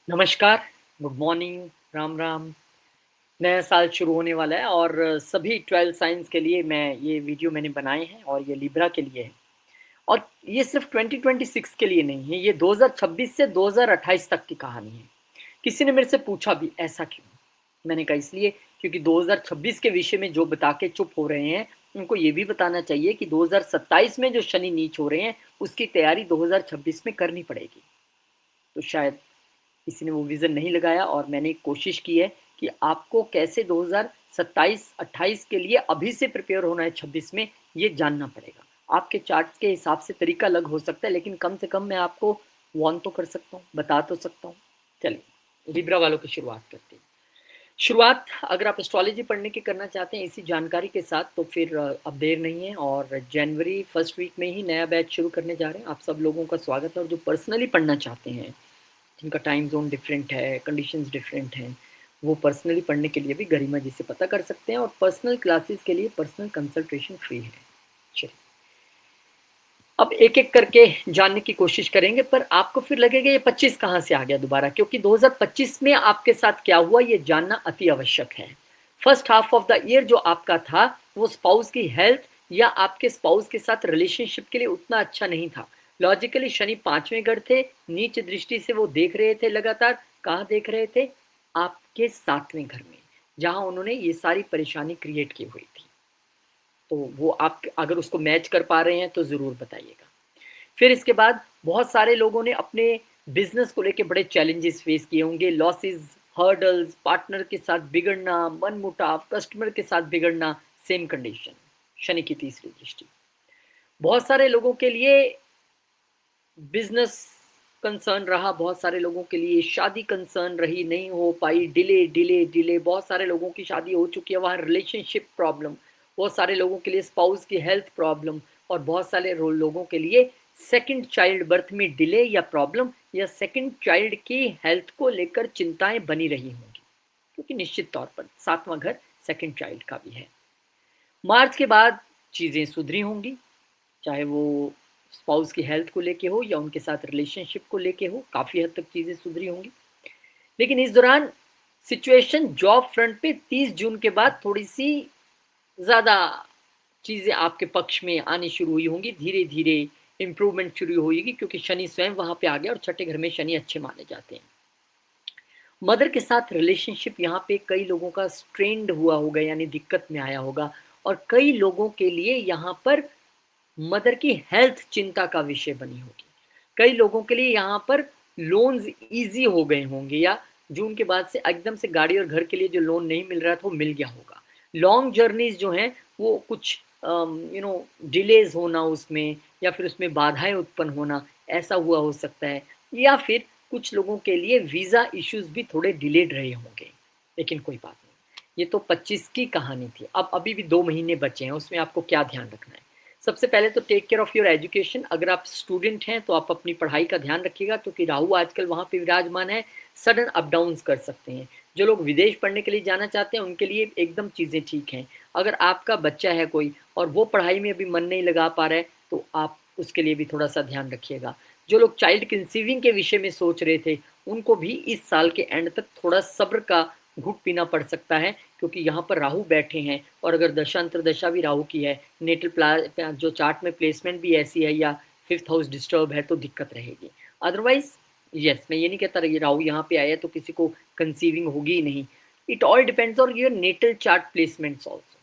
नमस्कार, good morning, Ram Ram. नया साल शुरू होने वाला है और सभी 12 साइंस के लिए ये वीडियो मैंने बनाए हैं और ये लिब्रा के लिए है। और ये सिर्फ 2026 के लिए नहीं है, ये 2026 से 2028 तक की कहानी है। किसी ने मेरे से पूछा भी ऐसा क्यों? मैंने कहा इसलिए क्योंकि 2026 के विषय में जो बता के चुप हो रहे हैं, उनको ये भी बताना चाहिए कि 2027 में जो शनि नीच हो रहे हैं, उसकी तैयारी 2026 में करनी पड़ेगी। तो शायद किसी ने वो विज़न नहीं लगाया और मैंने कोशिश की है कि आपको कैसे 2027-28 के लिए अभी से प्रिपेयर होना है 26 में, ये जानना पड़ेगा। आपके चार्ट्स के हिसाब से तरीका अलग हो सकता है, लेकिन कम से कम मैं आपको वार्न तो कर सकता हूँ, बता तो सकता हूँ। चलिए, लिब्रा वालों की शुरुआत करते हैं। शुरुआत अगर आप एस्ट्रोलॉजी पढ़ने की करना चाहते हैं इसी जानकारी के साथ, तो फिर अब देर नहीं है और जनवरी फर्स्ट वीक में ही नया बैच शुरू करने जा रहे हैं। आप सब लोगों का स्वागत है और जो पर्सनली पढ़ना चाहते हैं, जिनका टाइम ज़ोन डिफरेंट है, कंडीशंस डिफरेंट हैं, वो पर्सनली पढ़ने के लिए भी गरिमा जी से पता कर सकते हैं और पर्सनल क्लासेस के लिए पर्सनल कंसल्टेशन फ्री है। चलिए, अब एक-एक करके जानने की कोशिश करेंगे, पर आपको फिर लगेगा ये 25 कहाँ से आ गया दोबारा, क्योंकि 2025 में आपके साथ क्या हुआ ये जानना अति आवश्यक है। First half of the year जो आपका था, वो स्पाउस की हेल्थ या आपके स्पाउस के साथ रिलेशनशिप के लिए उतना अच्छा नहीं था। लॉजिकली शनि 5वें घर थे, नीच दृष्टि से वो देख रहे थे लगातार। कहाँ देख रहे थे? आपके 7वें घर में, जहाँ उन्होंने ये सारी परेशानी क्रिएट की हुई थी। तो वो आप अगर उसको मैच कर पा रहे हैं तो ज़रूर बताइएगा। फिर इसके बाद बहुत सारे लोगों ने अपने बिजनेस को लेके बड़े चैलेंजेस फेस किए होंगे, लॉसेस, हर्डल्स, पार्टनर के साथ बिगड़ना, मनमुटाव, कस्टमर के साथ बिगड़ना, सेम कंडीशन, शनि की तीसरी दृष्टि। बहुत सारे लोगों के लिए बिजनेस कंसर्न रहा, बहुत सारे लोगों के लिए शादी कंसर्न रही, नहीं हो पाई, डिले डिले डिले। बहुत सारे लोगों की शादी हो चुकी है, वहाँ रिलेशनशिप प्रॉब्लम। बहुत सारे लोगों के लिए स्पाउस की हेल्थ प्रॉब्लम। और बहुत सारे लोगों के लिए सेकंड चाइल्ड बर्थ में डिले या प्रॉब्लम, या सेकंड चाइल्ड की हेल्थ को लेकर चिंताएं बनी रही होंगी, क्योंकि निश्चित तौर पर 7वां घर सेकंड चाइल्ड का भी है। मार्च के बाद चीज़ें सुधरी होंगी, चाहे वो स्पाउस की हेल्थ को लेके हो या उनके साथ रिलेशनशिप को लेके हो, काफ़ी हद तक चीज़ें सुधरी होंगी। लेकिन इस दौरान सिचुएशन जॉब फ्रंट पे 30 जून के बाद थोड़ी सी ज़्यादा चीज़ें आपके पक्ष में आनी शुरू हुई होंगी, धीरे धीरे इम्प्रूवमेंट शुरू होगी, क्योंकि शनि स्वयं वहाँ पे आ गया और छठे घर में शनि अच्छे माने जाते हैं। मदर के साथ रिलेशनशिप यहाँ पे कई लोगों का स्ट्रेंड हुआ होगा, यानी दिक्कत में आया होगा। और कई लोगों के लिए यहाँ पर मदर की हेल्थ चिंता का विषय बनी होगी। कई लोगों के लिए यहाँ पर लोन्स ईज़ी हो गए होंगे, या जून के बाद से एकदम से गाड़ी और घर के लिए जो लोन नहीं मिल रहा था वो मिल गया होगा। लॉन्ग जर्नीज़ जो हैं वो कुछ डिलेज़ होना उसमें, या फिर उसमें बाधाएँ उत्पन्न होना, ऐसा हुआ हो सकता है। या फिर कुछ लोगों के लिए वीज़ा इश्यूज़ भी थोड़े डिलेड रहे होंगे। लेकिन कोई बात नहीं। ये तो 25 की कहानी थी। अब अभी भी 2 महीने बचे हैं, उसमें आपको क्या ध्यान रखना है? सबसे पहले तो take care of your education. अगर आप स्टूडेंट हैं तो आप अपनी पढ़ाई का ध्यान रखिएगा, क्योंकि राहु आजकल वहाँ पे विराजमान है, सडन अप डाउन्स कर सकते हैं। जो लोग विदेश पढ़ने के लिए जाना चाहते हैं उनके लिए एकदम चीज़ें ठीक हैं। अगर आपका बच्चा है कोई और वो पढ़ाई में अभी मन नहीं लगा पा रहा है, तो आप उसके लिए भी थोड़ा-सा ध्यान रखिएगा। जो लोग चाइल्ड कंसीविंग के विषय में सोच रहे थे, उनको भी इस साल के एंड तक थोड़ा सब्र का घूँट पीना पड़ सकता है, क्योंकि यहाँ पर राहु बैठे हैं। और अगर दशा अंतर्दशा भी राहु की है, नेटल जो चार्ट में प्लेसमेंट भी ऐसी है, या फिफ्थ हाउस डिस्टर्ब है, तो दिक्कत रहेगी। अदरवाइज यस, मैं ये नहीं कहता रही राहु यहाँ पे आया तो किसी को कंसीविंग होगी ही नहीं। It all depends on your natal chart placements also.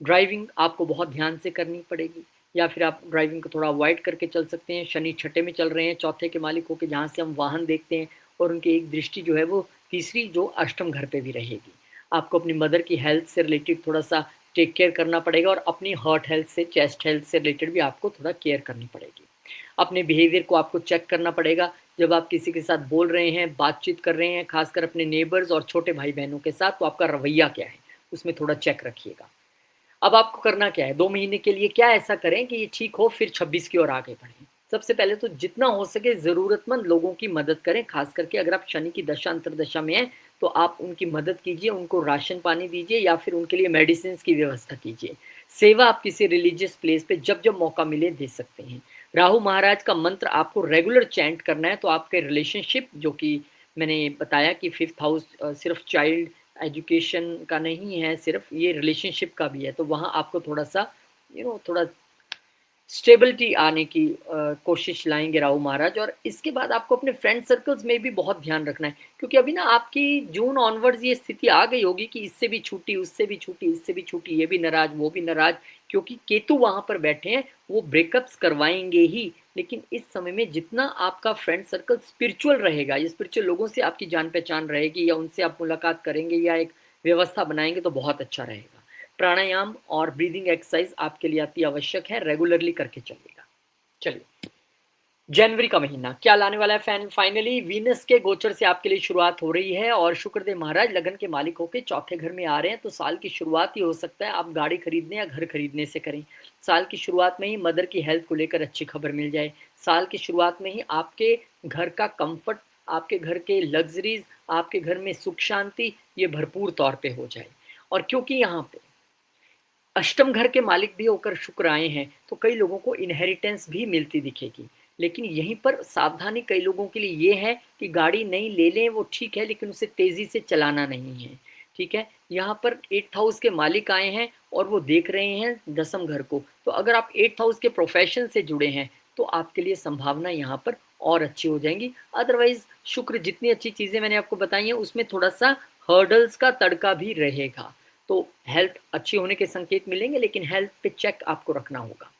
Driving आपको बहुत ध्यान से करनी पड़ेगी, या फिर आप ड्राइविंग को थोड़ा अवॉइड करके चल सकते हैं। शनि छठे में चल रहे हैं, चौथे के मालिक होकर, जहाँ से हम वाहन देखते हैं, और उनकी एक दृष्टि जो है वो तीसरी जो अष्टम घर पे भी रहेगी। आपको अपनी मदर की हेल्थ से रिलेटेड थोड़ा सा टेक केयर करना पड़ेगा, और अपनी हार्ट हेल्थ से, चेस्ट हेल्थ से रिलेटेड भी आपको थोड़ा केयर करनी पड़ेगी। अपने बिहेवियर को आपको चेक करना पड़ेगा। जब आप किसी के साथ बोल रहे हैं, बातचीत कर रहे हैं, खासकर अपने नेबर्स और छोटे भाई बहनों के साथ, तो आपका रवैया क्या है, उसमें थोड़ा चेक रखिएगा। अब आपको करना क्या है? 2 महीने के लिए क्या ऐसा करें कि ये ठीक हो, फिर 26 की ओर आगे बढ़ें। सबसे पहले तो जितना हो सके ज़रूरतमंद लोगों की मदद करें, ख़ास करके अगर आप शनि की दशा अंतर्दशा में हैं, तो आप उनकी मदद कीजिए, उनको राशन पानी दीजिए, या फिर उनके लिए मेडिसिन्स की व्यवस्था कीजिए। सेवा आप किसी रिलीजियस प्लेस पे जब-जब मौका मिले दे सकते हैं। राहु महाराज का मंत्र आपको रेगुलर चैंट करना है, तो आपके रिलेशनशिप जो कि मैंने बताया कि 5th हाउस सिर्फ चाइल्ड एजुकेशन का नहीं है, सिर्फ ये रिलेशनशिप का भी है, तो वहाँ आपको थोड़ा-सा थोड़ा स्टेबिलिटी आने की कोशिश लाएँगे राहु महाराज। और इसके बाद आपको अपने फ्रेंड सर्कल्स में भी बहुत ध्यान रखना है, क्योंकि अभी ना आपकी जून ऑनवर्ड्स ये स्थिति आ गई होगी कि इससे भी छूटी, उससे भी छूटी, इससे भी छूटी, ये भी नाराज़, वो भी नाराज़, क्योंकि केतु वहाँ पर बैठे हैं, वो ब्रेकअप्स करवाएँगे ही। लेकिन इस समय में जितना आपका फ्रेंड सर्कल स्पिरिचुअल रहेगा, या स्पिरिचुअल लोगों से आपकी जान-पहचान रहेगी, या उनसे आप मुलाकात करेंगे या एक व्यवस्था बनाएँगे, तो बहुत अच्छा रहेगा। प्राणायाम और ब्रीदिंग एक्सरसाइज आपके लिए अति आवश्यक है, रेगुलरली करके चलिएगा। चलिए, जनवरी का महीना क्या लाने वाला है? फाइनली वीनस के गोचर से आपके लिए शुरुआत हो रही है, और शुक्रदेव महाराज लगन के मालिक होकर चौथे घर में आ रहे हैं, तो साल की शुरुआत ही हो सकता है आप गाड़ी खरीदने या घर खरीदने से करें। साल की शुरुआत में ही मदर की हेल्थ को लेकर अच्छी खबर मिल जाए। साल की शुरुआत में ही आपके घर का कंफर्ट, आपके घर के लग्जरीज, आपके घर में सुख शांति, ये भरपूर तौर पे हो जाए। और क्योंकि यहाँ पे अष्टम घर के मालिक भी होकर शुक्र आए हैं, तो कई लोगों को इनहेरिटेंस भी मिलती दिखेगी। लेकिन यहीं पर सावधानी कई लोगों के लिए ये है कि गाड़ी नई ले लें, वो ठीक है, लेकिन उसे तेज़ी से चलाना नहीं है। ठीक है? यहाँ पर 8th हाउस के मालिक आए हैं और वो देख रहे हैं 10th घर को। तो अगर आप 8th हाउस के प्रोफ़ेशन से जुड़े हैं, तो आपके लिए संभावना यहाँ पर और अच्छी हो जाएँगी। अदरवाइज़ शुक्र जितनी अच्छी चीज़ें मैंने आपको बताई हैं, उसमें थोड़ा-सा हर्डल्स का तड़का भी रहेगा। तो हेल्थ अच्छी होने के संकेत मिलेंगे, लेकिन हेल्थ पे चेक आपको रखना होगा।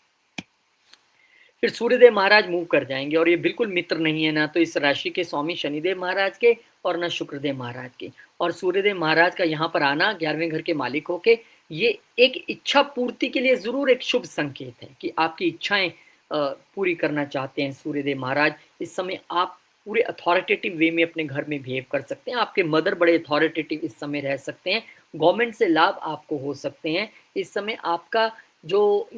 फिर सूर्यदेव महाराज मूव कर जाएंगे, और ये बिल्कुल मित्र नहीं है, ना तो इस राशि के स्वामी शनिदेव महाराज के और ना शुक्रदेव महाराज के। और सूर्यदेव महाराज का यहाँ पर आना 11वें घर के मालिक होके, ये एक इच्छा पूर्ति के लिए जरूर एक शुभ संकेत है कि आपकी इच्छाएं पूरी करना चाहते हैं सूर्यदेव महाराज। इस समय आप पूरे अथॉरिटेटिव वे में अपने घर में बिहेव कर सकते हैं। आपके मदर बड़े अथॉरिटेटिव इस समय रह सकते हैं। गवर्नमेंट से लाभ आपको हो सकते हैं इस समय। आपका जो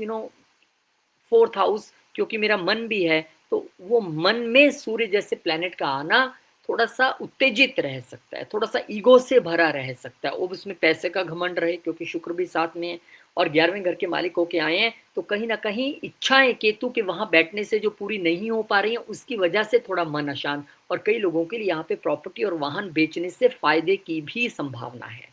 4th हाउस, क्योंकि मेरा मन भी है, तो वो मन में सूर्य जैसे प्लैनेट का आना थोड़ा-सा उत्तेजित रह सकता है, थोड़ा-सा ईगो से भरा रह सकता है। अब उसमें पैसे का घमंड रहे, क्योंकि शुक्र भी साथ में है और 11वें घर के मालिक होके आए हैं, तो कहीं न कहीं इच्छाएँ केतु के वहाँ बैठने से जो पूरी नहीं हो पा रही हैं, उसकी वजह से थोड़ा मन अशांत। और कई लोगों के लिए यहाँ पे प्रॉपर्टी और वाहन बेचने से फ़ायदे की भी संभावना है।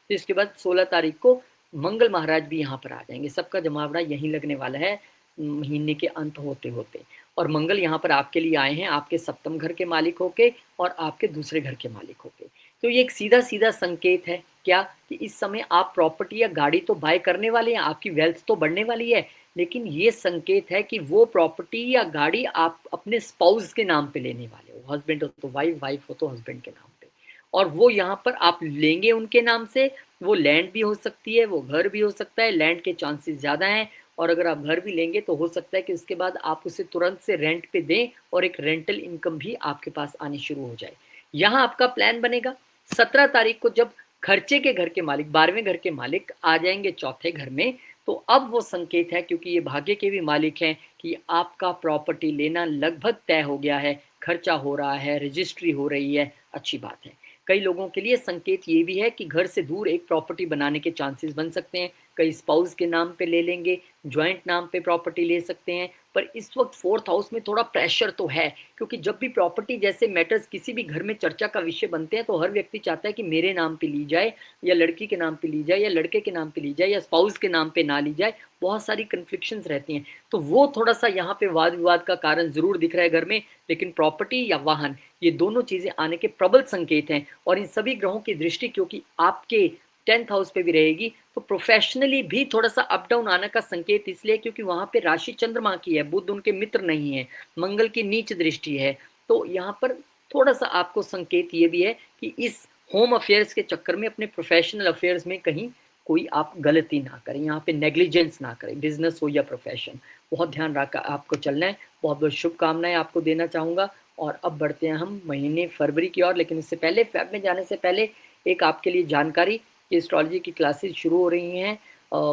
तो इसके बाद 16 तारीख को मंगल महाराज भी यहाँ पर आ जाएँगे। सबका जमावड़ा यहीं लगने वाला है महीने के अंत होते-होते। और मंगल यहाँ पर आपके लिए आए हैं, आपके सप्तम घर के मालिक होके और आपके दूसरे घर के मालिक होके। तो ये एक सीधा-सीधा संकेत है क्या, कि इस समय आप प्रॉपर्टी या गाड़ी तो बाय करने वाले हैं, आपकी वेल्थ तो बढ़ने वाली है, लेकिन ये संकेत है कि वो प्रॉपर्टी या गाड़ी आप अपने स्पाउस के नाम पे लेने वाले हो। हस्बैंड हो तो वाइफ, वाइफ हो तो हस्बैंड के नाम पे। और वो यहाँ पर आप लेंगे उनके नाम से। वो लैंड भी हो सकती है, वो घर भी हो सकता है, लैंड के चांसेस ज़्यादा हैं। और अगर आप घर भी लेंगे तो हो सकता है कि उसके बाद आप उसे तुरंत से रेंट पे दें और एक रेंटल इनकम भी आपके पास आनी शुरू हो जाए। यहाँ आपका प्लान बनेगा 17 तारीख को, जब खर्चे के घर के मालिक 12वें घर के मालिक आ जाएंगे चौथे घर में। तो अब वो संकेत है, क्योंकि ये भाग्य के भी मालिक हैं, कि आपका प्रॉपर्टी लेना लगभग तय हो गया है, खर्चा हो रहा है, रजिस्ट्री हो रही है, अच्छी बात है। कई लोगों के लिए संकेत ये भी है कि घर से दूर एक प्रॉपर्टी बनाने के चांसेस बन सकते हैं। कई स्पाउस के नाम पे ले लेंगे, जॉइंट नाम पे प्रॉपर्टी ले सकते हैं। पर इस वक्त 4th हाउस में थोड़ा प्रेशर तो है, क्योंकि जब भी प्रॉपर्टी जैसे मैटर्स किसी भी घर में चर्चा का विषय बनते हैं, तो हर व्यक्ति चाहता है कि मेरे नाम पे ली जाए, या लड़की के नाम पे ली जाए, या लड़के के नाम पे ली जाए, या स्पाउस के नाम पे ना ली जाए। बहुत सारी कन्फ्लिक्शंस रहती हैं, तो वो थोड़ा सा यहाँ पे वाद विवाद का कारण जरूर दिख रहा है घर में। लेकिन प्रॉपर्टी या वाहन, ये दोनों चीजें आने के प्रबल संकेत हैं। और इन सभी ग्रहों की दृष्टि क्योंकि आपके 10th हाउस पे भी रहेगी, तो प्रोफेशनली भी थोड़ा सा अप डाउन आने का संकेत इसलिए क्योंकि वहां पे राशि चंद्रमा की है, बुध उनके मित्र नहीं है, मंगल की नीच दृष्टि है। तो यहाँ पर थोड़ा सा आपको संकेत ये भी है कि इस होम अफेयर्स के चक्कर में अपने प्रोफेशनल अफेयर्स में कहीं कोई आप गलती ना करें, यहाँ पे नेग्लिजेंस ना करें, बिजनेस हो या प्रोफेशन। बहुत ध्यान रखकर आपको चलना है। बहुत बहुत शुभकामनाएं आपको देना चाहूँगा। और अब बढ़ते हैं हम महीने फरवरी की ओर, लेकिन इससे पहले फेब में जाने से पहले एक आपके लिए जानकारी कि एस्ट्रोलॉजी की क्लासेस शुरू हो रही हैं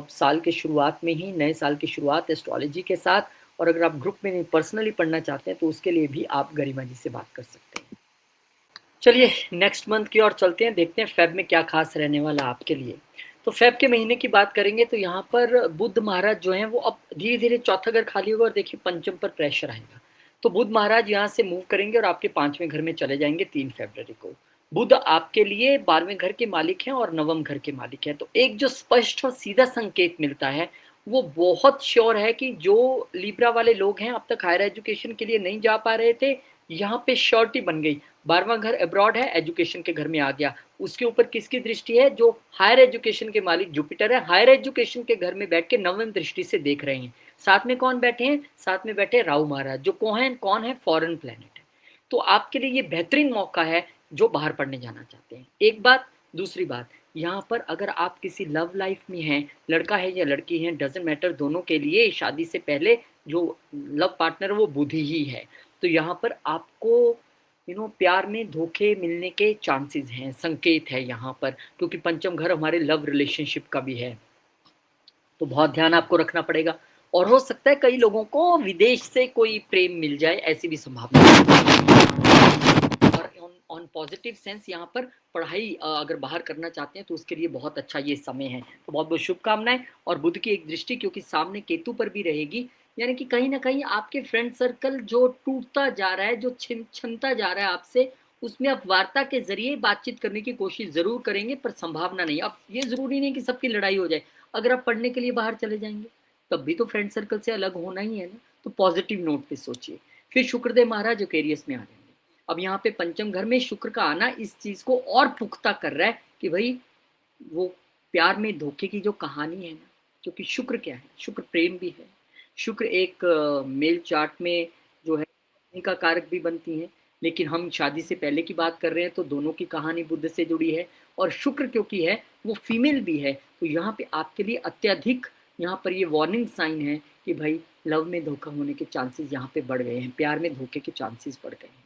साल के शुरुआत में ही, नए साल की शुरुआत एस्ट्रोलॉजी के साथ। और अगर आप ग्रुप में नहीं पर्सनली पढ़ना चाहते हैं, तो उसके लिए भी आप गरिमा जी से बात कर सकते हैं। चलिए नेक्स्ट मंथ की ओर चलते हैं, देखते हैं फेब में क्या खास रहने वाला आपके लिए। तो फेब के महीने की बात करेंगे तो यहाँ पर बुध महाराज जो हैं वो अब धीरे धीरे चौथा घर खाली होगा, और देखिए पंचम पर प्रेशर आएगा। तो बुध महाराज यहाँ से मूव करेंगे और आपके 5वें घर में चले जाएंगे 3 फरवरी को। बुध आपके लिए 12वें घर के मालिक हैं और 9वें घर के मालिक हैं। तो एक जो स्पष्ट और सीधा संकेत मिलता है वो बहुत श्योर है कि जो लिब्रा वाले लोग हैं अब तक हायर एजुकेशन के लिए नहीं जा पा रहे थे, यहाँ पे श्योरिटी बन गई। 12वां घर अब्रॉड है, एजुकेशन के घर में आ गया। उसके ऊपर किसकी दृष्टि है? जो हायर एजुकेशन के मालिक जुपिटर है, हायर एजुकेशन के घर में बैठ के 9वीं दृष्टि से देख रहे हैं। साथ में कौन बैठे हैं? साथ में बैठे राहु महाराज, जो कौन है? फॉरेन प्लैनेट है। तो आपके लिए ये बेहतरीन मौका है जो बाहर पढ़ने जाना चाहते हैं। एक बात। दूसरी बात, यहाँ पर अगर आप किसी लव लाइफ में हैं, लड़का है या लड़की है, डजेंट मैटर, दोनों के लिए शादी से पहले जो लव पार्टनर है वो बुध ही है। तो यहाँ पर आपको प्यार में धोखे मिलने के चांसेस हैं, संकेत है यहाँ पर, क्योंकि पंचम घर हमारे लव रिलेशनशिप का भी है। तो बहुत ध्यान आपको रखना पड़ेगा। और हो सकता है कई लोगों को विदेश से कोई प्रेम मिल जाए, ऐसी भी संभावना है। और ऑन पॉजिटिव सेंस यहाँ पर पढ़ाई अगर बाहर करना चाहते हैं तो उसके लिए बहुत अच्छा ये समय है। तो बहुत बहुत शुभकामनाएं। और बुध की एक दृष्टि क्योंकि सामने केतु पर भी रहेगी, यानी कि कहीं ना कहीं आपके फ्रेंड सर्कल जो टूटता जा रहा है, जो छिनता जा रहा है आपसे, उसमें आप वार्ता के जरिए बातचीत करने की कोशिश जरूर करेंगे, पर संभावना नहीं। अब ये जरूरी नहीं कि सबकी लड़ाई हो जाए। अगर आप पढ़ने के लिए बाहर चले जाएंगे तब भी तो फ्रेंड सर्कल से अलग होना ही है ना। तो पॉजिटिव नोट पे सोचिए। फिर शुक्रदेव महाराज एक्वेरियस में आ जाएंगे। अब यहाँ पे पंचम घर में शुक्र का आना इस चीज को और पुख्ता कर रहा है कि भाई वो प्यार में धोखे की जो कहानी है ना, क्योंकि शुक्र क्या है? शुक्र प्रेम भी है। शुक्र एक मेल चार्ट में जो है का कारक भी बनती है, लेकिन हम शादी से पहले की बात कर रहे हैं तो दोनों की कहानी बुध से जुड़ी है। और शुक्र क्योंकि है वो फीमेल भी है, तो यहाँ पे आपके लिए अत्यधिक यहाँ पर ये वार्निंग साइन है कि भाई लव में धोखा होने के चांसेस यहाँ पे बढ़ गए हैं, प्यार में धोखे के चांसेस बढ़ गए हैं।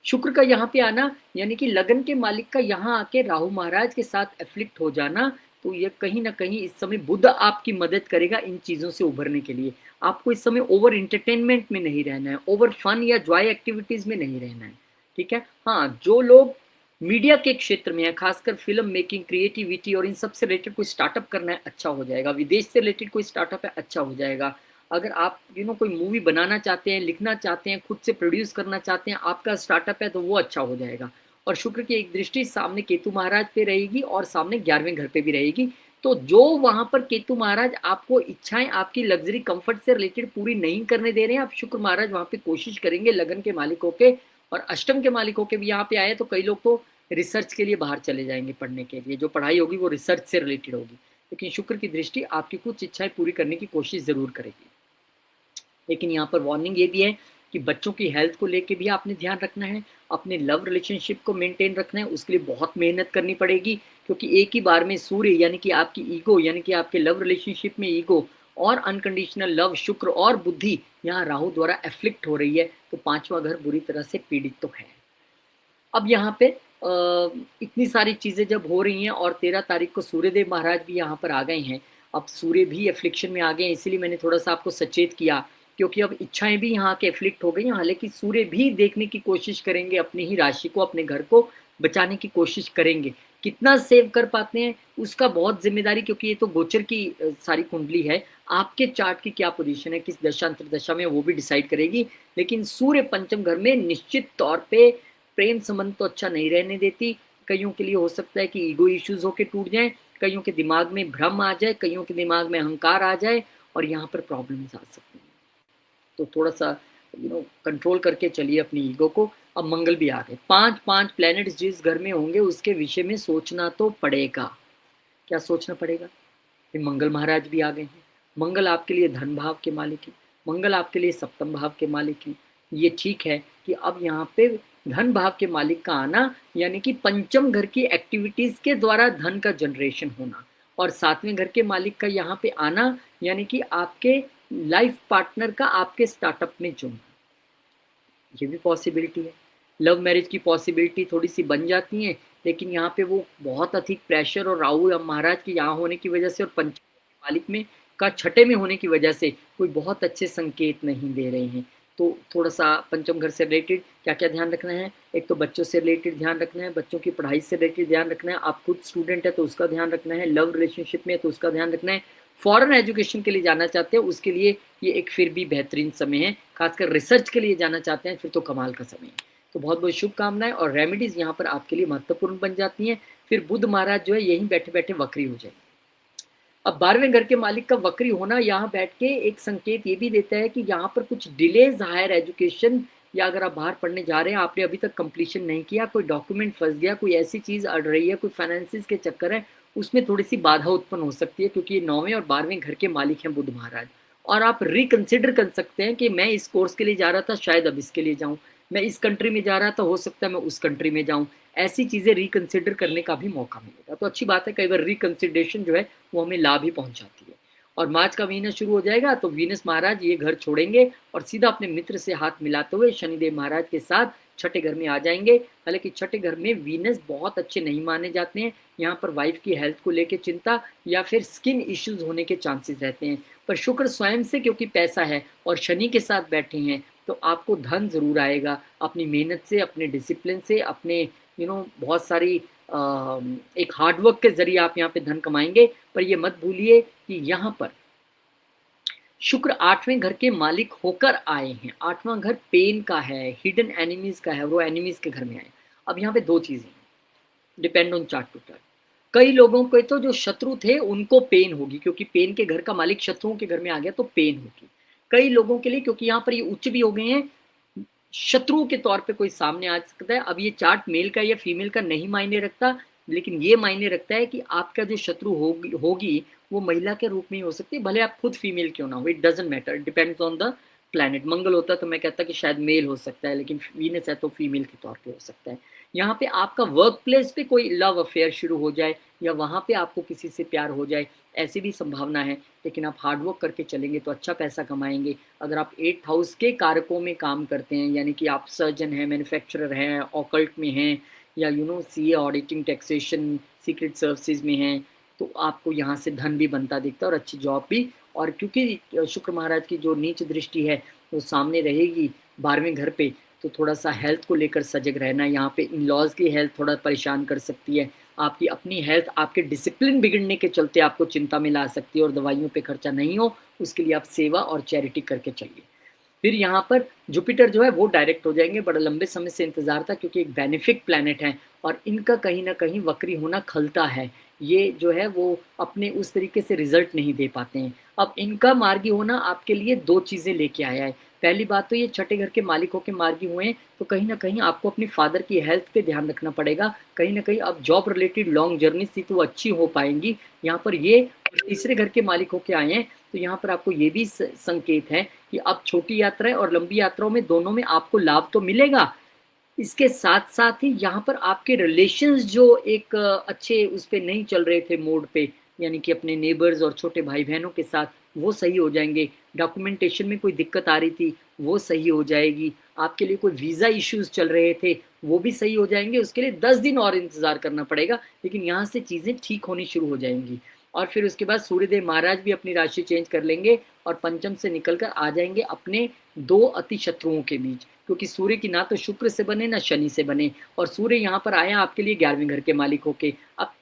शुक्र का यहाँ पे आना यानी कि लगन के मालिक का यहाँ आके राहु महाराज के साथ एफ्लिक्ट हो जाना, तो ये कहीं ना कहीं इस समय बुध आपकी मदद करेगा इन चीज़ों से उभरने के लिए। आपको इस समय ओवर इंटरटेनमेंट में नहीं रहना है, ओवर फन या जॉय एक्टिविटीज में नहीं रहना है। ठीक है। हाँ, जो लोग मीडिया के क्षेत्र में है, खासकर फिल्म मेकिंग, क्रिएटिविटी और इन सब से रिलेटेड कोई स्टार्टअप करना है, अच्छा हो जाएगा। विदेश से रिलेटेड कोई स्टार्टअप है, अच्छा हो जाएगा। अगर आप कोई मूवी बनाना चाहते हैं, लिखना चाहते हैं, खुद से प्रोड्यूस करना चाहते हैं, आपका स्टार्टअप है, तो वो अच्छा हो जाएगा। और शुक्र की एक दृष्टि सामने केतु महाराज पे रहेगी और सामने 11वें घर पे भी रहेगी। तो जो वहां पर केतु महाराज आपको इच्छाएं, आपकी लग्जरी कंफर्ट से रिलेटेड पूरी नहीं करने दे रहे हैं, आप शुक्र महाराज वहां पे कोशिश करेंगे लगन के मालिकों के और अष्टम के मालिकों के भी यहाँ पे आए। तो कई लोग तो रिसर्च के लिए बाहर चले जाएंगे पढ़ने के लिए, जो पढ़ाई होगी वो रिसर्च से रिलेटेड होगी। लेकिन शुक्र की दृष्टि आपकी कुछ इच्छाएं पूरी करने की कोशिश जरूर करेगी। लेकिन यहाँ पर वार्निंग ये भी है कि बच्चों की हेल्थ को लेके भी आपने ध्यान रखना है, अपने लव रिलेशनशिप को मेंटेन रखना है, उसके लिए बहुत मेहनत करनी पड़ेगी। क्योंकि एक ही बार में सूर्य यानी कि आपकी ईगो, यानी कि आपके लव रिलेशनशिप में ईगो और अनकंडीशनल लव, शुक्र और बुद्धि यहाँ राहु द्वारा एफ्लिक्ट हो रही है। तो 5वां घर बुरी तरह से पीड़ित तो है। अब यहाँ पे इतनी सारी चीज़ें जब हो रही हैं और 13 तारीख को सूर्यदेव महाराज भी यहाँ पर आ गए हैं। अब सूर्य भी एफ्लिक्शन में आ गए हैं, इसीलिए मैंने थोड़ा सा आपको सचेत किया, क्योंकि अब इच्छाएं भी यहाँ के एफ्लिक्ट हो गई हैं। हालांकि सूर्य भी देखने की कोशिश करेंगे अपनी ही राशि को, अपने घर को बचाने की कोशिश करेंगे। कितना सेव कर पाते हैं उसका बहुत जिम्मेदारी, क्योंकि ये तो गोचर की सारी कुंडली है, आपके चार्ट की क्या पोजीशन है, किस दशा अंतरदशा में, वो भी डिसाइड करेगी। लेकिन सूर्य पंचम घर में निश्चित तौर पे प्रेम संबंध तो अच्छा नहीं रहने देती। कईयों के लिए हो सकता है कि ईगो इश्यूज होके टूट जाए, कईयों के दिमाग में भ्रम आ जाए, कईयों के दिमाग में अहंकार आ जाए और यहाँ पर प्रॉब्लम्स आ सकती हैं। तो थोड़ा सा कंट्रोल करके चलिए अपनी ईगो को। अब मंगल भी आ गए। 5 प्लैनेट्स जिस घर में होंगे उसके विषय में सोचना तो पड़ेगा। क्या सोचना पड़ेगा? फिर मंगल महाराज भी आ गए हैं। मंगल आपके लिए धन भाव के मालिक है, मंगल आपके लिए सप्तम भाव के मालिक है। ये ठीक है कि अब यहाँ पे धन भाव के मालिक का आना यानी कि पंचम घर की एक्टिविटीज के द्वारा धन का जनरेशन होना, और 7वें घर के मालिक का यहाँ पे आना यानी कि आपके लाइफ पार्टनर का आपके स्टार्टअप में जुड़ना, ये भी पॉसिबिलिटी है। लव मैरिज की पॉसिबिलिटी थोड़ी सी बन जाती है, लेकिन यहाँ पे वो बहुत अधिक प्रेशर और राहु महाराज के यहाँ होने की वजह से और पंचम मालिक में का छठे में होने की वजह से कोई बहुत अच्छे संकेत नहीं दे रहे हैं। तो थोड़ा सा पंचम घर से रिलेटेड क्या क्या ध्यान रखना है? एक तो बच्चों से रिलेटेड ध्यान रखना है, बच्चों की पढ़ाई से रिलेटेड ध्यान रखना है, आप खुद स्टूडेंट है तो उसका ध्यान रखना है, लव रिलेशनशिप में है तो उसका ध्यान रखना है, फॉरेन एजुकेशन के लिए जाना चाहते हैं उसके लिए ये एक फिर भी बेहतरीन समय है, खासकर रिसर्च के लिए जाना चाहते हैं फिर तो कमाल का समय है। तो बहुत बहुत शुभकामनाएं और रेमेडीज यहाँ पर आपके लिए महत्वपूर्ण बन जाती हैं। फिर बुध महाराज जो है यहीं बैठे बैठे वक्री हो जाएंगे। अब 12वें घर के मालिक का वक्री होना यहाँ बैठ के एक संकेत ये भी देता है कि यहाँ पर कुछ डिलेज हायर एजुकेशन, या अगर आप बाहर पढ़ने जा रहे हैं आपने अभी तक कंप्लीशन नहीं किया, कोई डॉक्यूमेंट फंस गया, कोई ऐसी चीज़ अड़ रही है, कोई फाइनेंसिस के चक्कर है, उसमें थोड़ी सी बाधा उत्पन्न हो सकती है क्योंकि ये 9वें और 12वें घर के मालिक हैं बुध महाराज। और आप रिकन्सिडर कर सकते हैं कि मैं इस कोर्स के लिए जा रहा था शायद अब इसके लिए जाऊँ, मैं इस कंट्री में जा रहा था हो सकता है मैं उस कंट्री में जाऊँ। ऐसी चीज़ें रिकन्सिडर करने का भी मौका मिलेगा, तो अच्छी बात है। कई बार रिकन्सिडरेशन जो है वो हमें लाभ ही पहुंचाती है। और मार्च का महीना शुरू हो जाएगा तो वीनस महाराज ये घर छोड़ेंगे और सीधा अपने मित्र से हाथ मिलाते हुए शनिदेव महाराज के साथ छठे घर में आ जाएंगे। हालांकि छठे घर में वीनस बहुत अच्छे नहीं माने जाते हैं, यहाँ पर वाइफ की हेल्थ को लेकर चिंता या फिर स्किन इश्यूज होने के चांसेस रहते हैं। पर शुक्र स्वयं से क्योंकि पैसा है और शनि के साथ बैठे हैं तो आपको धन जरूर आएगा अपनी मेहनत से, अपने डिसिप्लिन से, अपने बहुत सारी एक हार्डवर्क के जरिए आप यहाँ पे धन कमाएंगे। पर ये मत भूलिए कि यहाँ पर शुक्र 8वें घर के मालिक होकर आए हैं। 8वां घर पेन का है, हिडन एनिमीज का है, वो एनिमीज के घर में आए। अब यहाँ पे दो चीजें depend on chart to chart. कई लोगों को तो जो शत्रु थे उनको पेन होगी क्योंकि पेन के घर का मालिक शत्रुओं के घर में आ गया तो पेन होगी। कई लोगों के लिए क्योंकि यहाँ पर ये उच्च भी हो गए हैं, शत्रु के तौर पे कोई सामने आ सकता है। अब ये चार्ट मेल का या फीमेल का नहीं मायने रखता, लेकिन ये मायने रखता है कि आपका जो शत्रु होगी वो महिला के रूप में ही हो सकती है, भले आप खुद फीमेल क्यों ना हो, it doesn't matter, depends on the planet. मंगल होता तो मैं कहता कि शायद मेल हो सकता है, लेकिन वीनस है तो फीमेल के तौर पे हो सकता है। यहाँ पे आपका वर्क प्लेस पे कोई लव अफेयर शुरू हो जाए या वहाँ पे आपको किसी से प्यार हो जाए, ऐसी भी संभावना है। लेकिन आप हार्डवर्क करके चलेंगे तो अच्छा पैसा कमाएंगे। अगर आप 8th हाउस के कारकों में काम करते हैं, यानी कि आप सर्जन हैं, मैन्युफैक्चरर हैं, ऑकल्ट में हैं, या CA, auditing, taxation, secret services में हैं, तो आपको यहाँ से धन भी बनता दिखता है और अच्छी जॉब भी। और क्योंकि शुक्र महाराज की जो नीच दृष्टि है वो सामने रहेगी 12वें घर पे, तो थोड़ा सा हेल्थ को लेकर सजग रहना। यहाँ पे इन लॉज की हेल्थ थोड़ा परेशान कर सकती है, आपकी अपनी हेल्थ आपके डिसिप्लिन बिगड़ने के चलते आपको चिंता में ला सकती है, और दवाइयों पे खर्चा नहीं हो उसके लिए आप सेवा और चैरिटी करके चलिए। फिर यहाँ पर जुपिटर जो है वो डायरेक्ट हो जाएंगे, बड़ा लंबे समय से इंतजार था क्योंकि एक बेनिफिक प्लैनेट है और इनका कहीं ना कहीं वक्री होना खलता है। ये जो है वो अपने उस तरीके से रिजल्ट नहीं दे पाते हैं। अब इनका मार्गी होना आपके लिए दो चीज़ें लेके आया है। पहली बात तो ये छठे घर के मालिक होकर मार्गी हुए हैं तो कहीं ना कहीं आपको अपनी फादर की हेल्थ पे ध्यान रखना पड़ेगा। कहीं ना कहीं अब जॉब रिलेटेड लॉन्ग जर्नी थी तो वो अच्छी हो पाएंगी। यहाँ पर ये तीसरे घर के मालिक होके आए हैं तो यहाँ पर आपको ये भी संकेत है कि अब छोटी यात्राएं और लंबी यात्राओं में दोनों में आपको लाभ तो मिलेगा। इसके साथ साथ ही यहाँ पर आपके रिलेशंस जो एक अच्छे उस पे नहीं चल रहे थे मोड पे, यानी कि अपने नेबर्स और छोटे भाई बहनों के साथ, वो सही हो जाएंगे। डॉक्यूमेंटेशन में कोई दिक्कत आ रही थी वो सही हो जाएगी। आपके लिए कोई वीज़ा इश्यूज चल रहे थे वो भी सही हो जाएंगे। उसके लिए 10 दिन और इंतज़ार करना पड़ेगा, लेकिन यहाँ से चीज़ें ठीक होनी शुरू हो जाएंगी। और फिर उसके बाद सूर्यदेव महाराज भी अपनी राशि चेंज कर लेंगे और पंचम से निकलकर आ जाएंगे अपने दो अति शत्रुओं के बीच, क्योंकि सूर्य की ना तो शुक्र से बने ना शनि से बने, और सूर्य यहाँ पर आया आपके लिए 11वें घर के मालिक होके। अब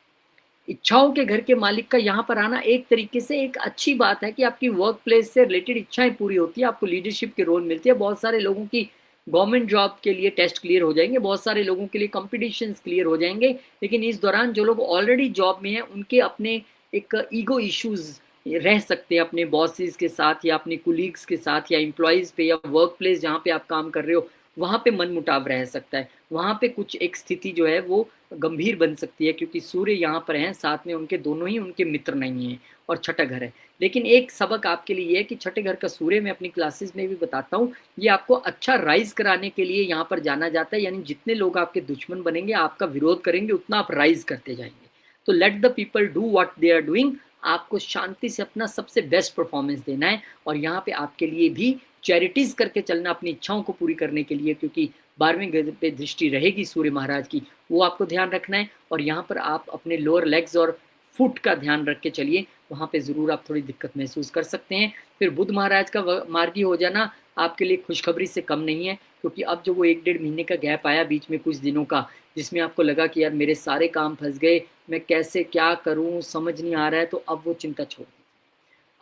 इच्छाओं के घर के मालिक का यहाँ पर आना एक तरीके से एक अच्छी बात है कि आपकी वर्क प्लेस से रिलेटेड इच्छाएं पूरी होती है, आपको लीडरशिप के रोल मिलती है। बहुत सारे लोगों की गवर्नमेंट जॉब के लिए टेस्ट क्लियर हो जाएंगे, बहुत सारे लोगों के लिए कॉम्पिटिशन्स क्लियर हो जाएंगे। लेकिन इस दौरान जो लोग ऑलरेडी जॉब में हैं उनके अपने एक ईगो इश्यूज रह सकते हैं अपने बॉसेस के साथ या अपने कुलीग्स के साथ या एम्प्लॉयज़ पे या वर्क प्लेस जहाँ पे आप काम कर रहे हो वहाँ पे मन मुटाव रह सकता है। वहाँ पे कुछ एक स्थिति जो है वो गंभीर बन सकती है क्योंकि सूर्य यहाँ पर हैं, साथ में उनके दोनों ही उनके मित्र नहीं हैं और छठा घर है। लेकिन एक सबक आपके लिए ये है कि छठे घर का सूर्य, मैं अपनी क्लासेस में भी बताता हूँ, ये आपको अच्छा राइज कराने के लिए यहाँ पर जाना जाता है। यानी जितने लोग आपके दुश्मन बनेंगे, आपका विरोध करेंगे, उतना आप राइज करते जाएंगे। तो let the people do what they are doing. आपको शांति से अपना सबसे बेस्ट परफॉर्मेंस देना है और यहाँ पे आपके लिए भी चैरिटीज करके चलना अपनी इच्छाओं को पूरी करने के लिए, क्योंकि 12वें घर पे दृष्टि रहेगी सूर्य महाराज की, वो आपको ध्यान रखना है। और यहाँ पर आप अपने लोअर लेग्स और फुट का ध्यान रख के चलिए, वहाँ पे ज़रूर आप थोड़ी दिक्कत महसूस कर सकते हैं। फिर बुध महाराज का मार्गी हो जाना आपके लिए खुशखबरी से कम नहीं है, क्योंकि अब जो वो 1 डेढ़ महीने का गैप आया बीच में कुछ दिनों का, जिसमें आपको लगा कि यार मेरे सारे काम फंस गए, मैं कैसे क्या करूँ समझ नहीं आ रहा है, तो अब वो चिंता छोड़ दीजिए।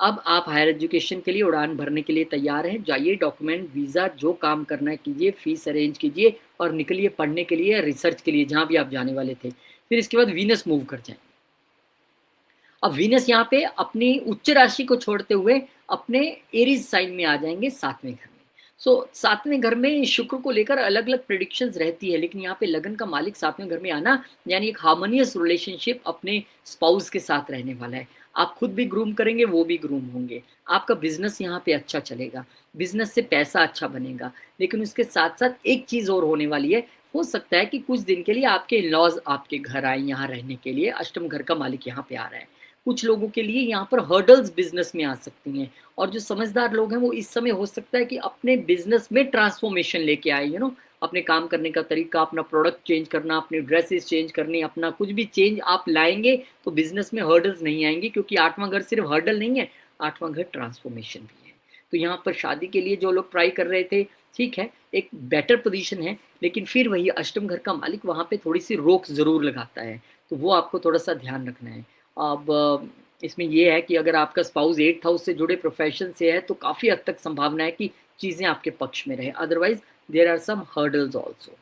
अब आप हायर एजुकेशन के लिए उड़ान भरने के लिए तैयार हैं, जाइए डॉक्यूमेंट, वीज़ा जो काम करना है कीजिए, फ़ीस अरेंज कीजिए और निकलिए पढ़ने के लिए, रिसर्च के लिए, जहाँ भी आप जाने वाले थे। फिर इसके बाद वीनस मूव कर जाएँ। अब वीनस यहाँ पे अपनी उच्च राशि को छोड़ते हुए अपने एरीज़ साइन में आ जाएँगे 7वें घर में। सो 7वें घर में शुक्र को लेकर अलग-अलग प्रेडिक्शंस रहती है, लेकिन यहाँ पे लगन का मालिक 7वें घर में आना यानी एक हार्मोनियस रिलेशनशिप अपने स्पाउस के साथ रहने वाला है। आप खुद भी ग्रूम करेंगे, वो भी ग्रूम होंगे। आपका बिज़नेस यहाँ पे अच्छा चलेगा, बिज़नेस से पैसा अच्छा बनेगा, लेकिन उसके साथ-साथ एक चीज़ और होने वाली है, हो सकता है कि कुछ दिन के लिए आपके इन-लॉज़ आपके घर आएँ यहाँ रहने के लिए, अष्टम घर का मालिक यहाँ पे आ रहा है। कुछ लोगों के लिए यहाँ पर हर्डल्स बिज़नेस में आ सकती हैं और जो समझदार लोग हैं वो इस समय हो सकता है कि अपने बिज़नेस में ट्रांसफॉर्मेशन लेके आए, अपने काम करने का तरीका, अपना प्रोडक्ट चेंज करना, अपनी ड्रेसेस चेंज करनी, अपना कुछ भी चेंज आप लाएँगे तो बिज़नेस में हर्डल्स नहीं आएँगी, क्योंकि 8वां घर सिर्फ हर्डल नहीं है, 8वां घर ट्रांसफॉर्मेशन भी है। तो यहाँ पर शादी के लिए जो लोग ट्राई कर रहे थे, ठीक है, एक बेटर पोज़ीशन है, लेकिन फिर वही अष्टम घर का मालिक वहाँ पे थोड़ी-सी रोक ज़रूर लगाता है, तो वो आपको थोड़ा-सा ध्यान रखना है। अब इसमें ये है कि अगर आपका स्पाउस 8th हाउस से जुड़े प्रोफ़ेशन से है, तो काफ़ी हद तक संभावना है कि चीज़ें आपके पक्ष में रहें, otherwise there are some hurdles also.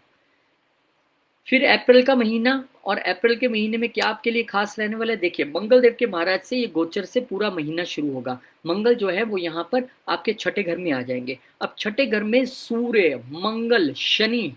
फिर अप्रैल का महीना, और अप्रैल के महीने में क्या आपके लिए खास रहने वाला है, देखिए मंगल देव के महाराज से ये गोचर से पूरा महीना शुरू होगा। मंगल जो है वो यहाँ पर आपके छठे घर में आ जाएँगे। अब छठे घर में सूर्य, मंगल, शनि,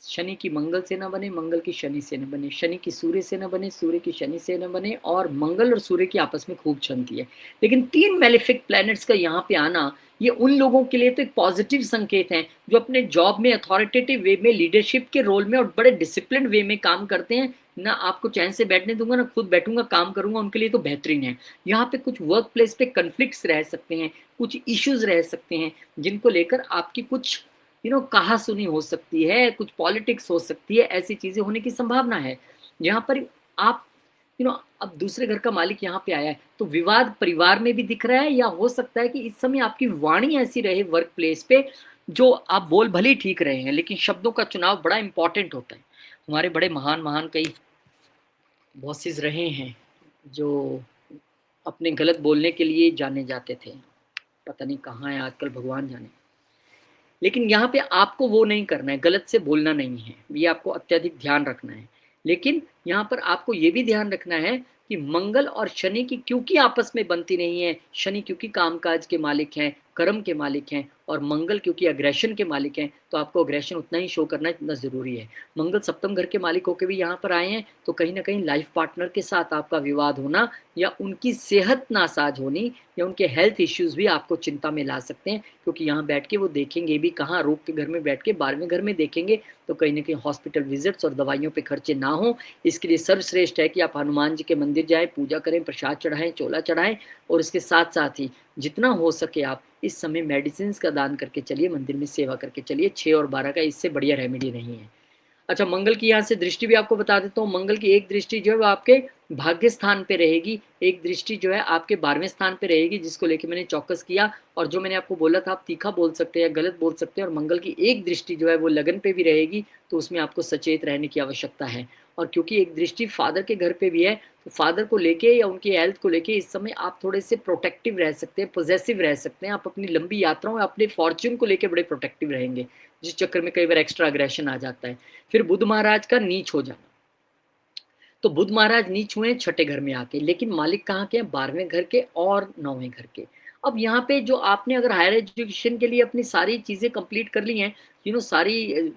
शनि की मंगल से ना बने, मंगल की शनि से ना बने, शनि की सूर्य से ना बने, सूर्य की शनि से ना बने, और मंगल और सूर्य की आपस में खूब छनती है। लेकिन 3 मैलेफिक प्लैनेट्स का यहाँ पे आना, ये उन लोगों के लिए तो एक पॉजिटिव संकेत है, जो अपने जॉब में अथॉरिटेटिव वे में, लीडरशिप के रोल में और बड़े डिसिप्लिन्ड वे में काम करते हैं। ना आपको चैन से बैठने दूँगा, ना खुद बैठूँगा, काम करूँगा, उनके लिए तो बेहतरीन है। यहाँ पे कुछ वर्क प्लेस पे कॉन्फ्लिक्ट्स रह सकते हैं, कुछ इश्यूज़ रह सकते हैं, जिनको लेकर आपकी कुछ कहा-सुनी हो सकती है, कुछ पॉलिटिक्स हो सकती है, ऐसी चीज़ें होने की संभावना है। यहाँ पर आप अब दूसरे घर का मालिक यहाँ पे आया है, तो विवाद परिवार में भी दिख रहा है, या हो सकता है कि इस समय आपकी वाणी ऐसी रहे वर्क प्लेस पे, जो आप बोल भले ही ठीक रहे हैं, लेकिन शब्दों का चुनाव बड़ा इम्पोर्टेंट होता है। हमारे बड़े महान-महान कई बॉसेस रहे हैं, जो अपने गलत बोलने के लिए जाने जाते थे। पता नहीं कहाँ हैं आजकल, भगवान जाने। लेकिन यहाँ पे आपको वो नहीं करना है, गलत से बोलना नहीं है, ये आपको अत्यधिक ध्यान रखना है। लेकिन यहाँ पर आपको ये भी ध्यान रखना है कि मंगल और शनि की क्योंकि आपस में बनती नहीं है, शनि क्योंकि कामकाज के मालिक हैं, कर्म के मालिक हैं, और मंगल क्योंकि अग्रेशन के मालिक हैं, तो आपको अग्रेशन उतना ही शो करना जितना ज़रूरी है। मंगल सप्तम घर के मालिक होके भी यहाँ पर आए हैं, तो कहीं न कहीं लाइफ़ पार्टनर के साथ आपका विवाद होना, या उनकी सेहत नासाज होनी, या उनके हेल्थ इश्यूज़ भी आपको चिंता में ला सकते हैं, क्योंकि यहाँ बैठ के वो देखेंगे भी कहाँ, रोग के घर में बैठ के 12वें घर में देखेंगे, तो कहीं न कहीं हॉस्पिटल विज़िट्स और दवाइयों पे खर्चे ना हों। इसके लिए सर्वश्रेष्ठ है कि आप हनुमान जी के मंदिर जाएँ, पूजा करें, प्रसाद चढ़ाएँ, चोला चढ़ाएँ, और इसके साथ-साथ ही जितना हो सके आप इस समय मेडिसिन्स का दान करके चलिए, मंदिर में सेवा करके चलिए। 6 और 12 का इससे बढ़िया रेमेडी नहीं है। अच्छा, मंगल की यहाँ से दृष्टि भी आपको बता देता हूँ। मंगल की एक दृष्टि जो है वो आपके भाग्य स्थान पे रहेगी, एक दृष्टि जो है आपके 12वें स्थान पे रहेगी, जिसको लेके मैंने चौकस किया, और जो मैंने आपको बोला था आप तीखा बोल सकते हैं या गलत बोल सकते हैं, और मंगल की एक दृष्टि जो है वो लगन पे भी रहेगी, तो उसमें आपको सचेत रहने की आवश्यकता है। और क्योंकि एक दृष्टि फादर के घर पे भी है, तो फादर को लेके या उनकी हेल्थ को लेके इस समय आप थोड़े से प्रोटेक्टिव रह सकते हैं, पॉसेसिव रह सकते हैं। आप अपनी लंबी यात्राओं या अपने फॉर्च्यून को लेके बड़े प्रोटेक्टिव रहेंगे, जिस चक्कर में कई बार एक्स्ट्रा अग्रेशन आ जाता है। फिर बुध महाराज का नीच हो जाना, तो बुध महाराज नीच हुए हैं छठे घर में आके, लेकिन मालिक कहाँ के हैं, 12वें घर के और 9वें घर के। अब यहाँ पे जो आपने अगर हायर एजुकेशन के लिए अपनी सारी चीज़ें कंप्लीट कर ली हैं, सारी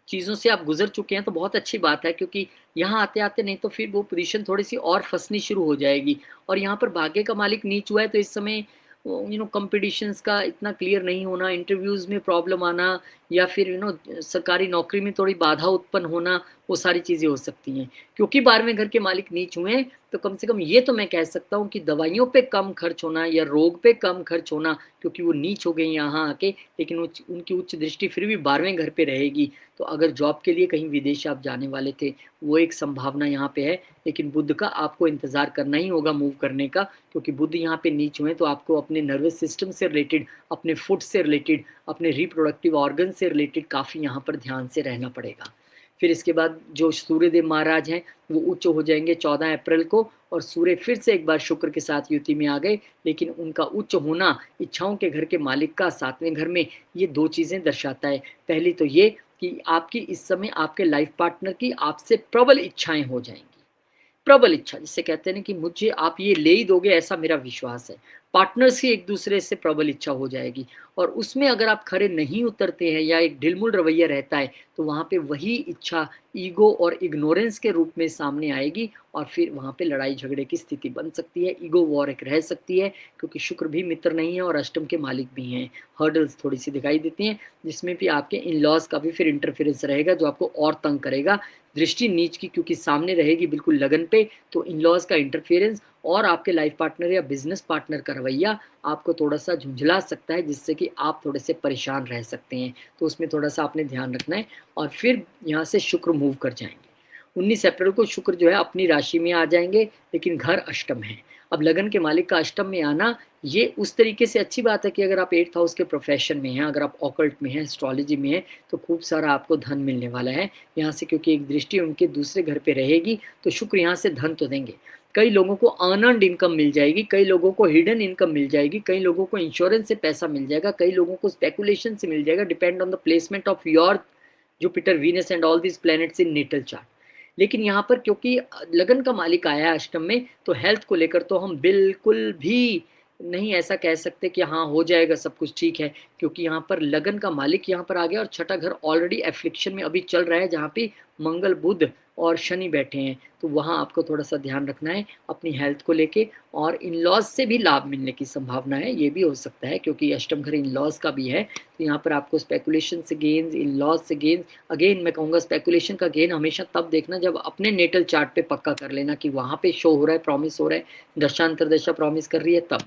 चीज़ों से आप गुजर चुके हैं, तो बहुत अच्छी बात है, क्योंकि यहाँ आते-आते नहीं तो फिर वो पोजीशन थोड़ी-सी और फँसनी शुरू हो जाएगी। और यहाँ पर भाग्य का मालिक नीच हुआ है, तो इस समय कॉम्पिटिशन्स का इतना क्लियर नहीं होना, इंटरव्यूज़ में प्रॉब्लम आना, या फिर सरकारी नौकरी में थोड़ी बाधा उत्पन्न होना, वो सारी चीज़ें हो सकती हैं। क्योंकि 12वें घर के मालिक नीच हुए हैं, तो कम से कम ये तो मैं कह सकता हूँ कि दवाइयों पे कम खर्च होना या रोग पे कम खर्च होना, क्योंकि वो नीच हो गई यहाँ आके, लेकिन उनकी उच्च दृष्टि फिर भी 12वें घर पे रहेगी। तो अगर जॉब के लिए कहीं विदेश आप जाने वाले थे, वो एक संभावना यहाँ पे है, लेकिन बुध का आपको इंतज़ार करना ही होगा मूव करने का, क्योंकि बुध यहाँ पे नीच हुए हैं, तो आपको अपने नर्वस सिस्टम से रिलेटेड, अपने फुट से रिलेटेड, अपने रिप्रोडक्टिव ऑर्गन से रिलेटेड काफ़ी यहाँ पर ध्यान से रहना पड़ेगा। फिर इसके बाद जो सूर्यदेव महाराज हैं, वो उच्च हो जाएँगे 14 अप्रैल को और सूर्य फिर से एक बार शुक्र के साथ युति में आ गए, लेकिन उनका उच्च होना इच्छाओं के घर के मालिक का 7वें घर में, ये 2 चीज़ें दर्शाता है। पहली तो ये कि आपकी इस समय आपके लाइफ़ पार्टनर की आपसे प्रबल इच्छाएँ हो जाएँगी। प्रबल इच्छा जिसे कहते हैं ना कि मुझे आप ये ले ही दोगे ऐसा मेरा विश्वास है। पार्टनर्स की एक दूसरे से प्रबल इच्छा हो जाएगी और उसमें अगर आप खरे नहीं उतरते हैं या एक ढिलमुल रवैया रहता है तो वहाँ पे वही इच्छा ईगो और इग्नोरेंस के रूप में सामने आएगी और फिर वहाँ पे लड़ाई झगड़े की स्थिति बन सकती है। ईगो वॉर एक रह सकती है क्योंकि शुक्र भी मित्र नहीं है और अष्टम के मालिक भी हैं। हर्डल्स थोड़ी सी दिखाई देती हैं जिसमें भी आपके इन लॉज का भी फिर इंटरफेरेंस रहेगा जो आपको और तंग करेगा। दृष्टि नीच की क्योंकि सामने रहेगी बिल्कुल लगन पे, तो इन-लॉज़ का इंटरफेरेंस और आपके लाइफ पार्टनर या बिज़नेस पार्टनर का रवैया आपको थोड़ा-सा झुंझला सकता है जिससे कि आप थोड़े-से परेशान रह सकते हैं। तो उसमें थोड़ा-सा आपने ध्यान रखना है और फिर यहाँ से शुक्र मूव कर जाएँगे। 19 अप्रैल को शुक्र जो है अपनी राशि में आ जाएँगे, लेकिन घर अष्टम है। अब लगन के मालिक का अष्टम में आना, ये उस तरीके से अच्छी बात है कि अगर आप 8th हाउस के प्रोफ़ेशन में हैं, अगर आप ऑकल्ट में हैं, एस्ट्रोलॉजी में हैं, तो खूब सारा आपको धन मिलने वाला है। यहाँ से क्योंकि एक दृष्टि उनके दूसरे घर पे रहेगी, तो शुक्र यहाँ से धन तो देंगे। कई लोगों को अर्न्ड इनकम मिल जाएगी, कई लोगों को हिडन इनकम मिल जाएगी, कई लोगों को इंश्योरेंस से पैसा मिल जाएगा, कई लोगों को स्पेकुलेशन से मिल जाएगा, depend on the placement of your Jupiter, Venus and all these planets in natal chart. लेकिन यहाँ पर क्योंकि लगन का मालिक आया है अष्टम में, तो हेल्थ को लेकर तो हम बिल्कुल भी नहीं ऐसा कह सकते कि हाँ, हो जाएगा सब कुछ ठीक है, क्योंकि यहाँ पर लगन का मालिक यहाँ पर आ गया और छठा घर ऑलरेडी एफ्लिक्शन में अभी चल रहा है, जहाँ पे मंगल, बुध और शनि बैठे हैं। तो वहाँ आपको थोड़ा-सा ध्यान रखना है अपनी हेल्थ को लेके और इन-लॉज़ से भी लाभ मिलने की संभावना है, ये भी हो सकता है क्योंकि अष्टम घर इन-लॉज़ का भी है। तो यहाँ पर आपको स्पेकुलेशन से गेन्स, इन-लॉज़ से गेन्स, अगेन मैं कहूँगा स्पेकुलेशन का गेन हमेशा तब देखना जब अपने नेटल चार्ट पे पक्का कर लेना कि वहाँ पे शो हो रहा है, प्रॉमिस हो रहा है, दशांतरदशा प्रॉमिस कर रही है तब।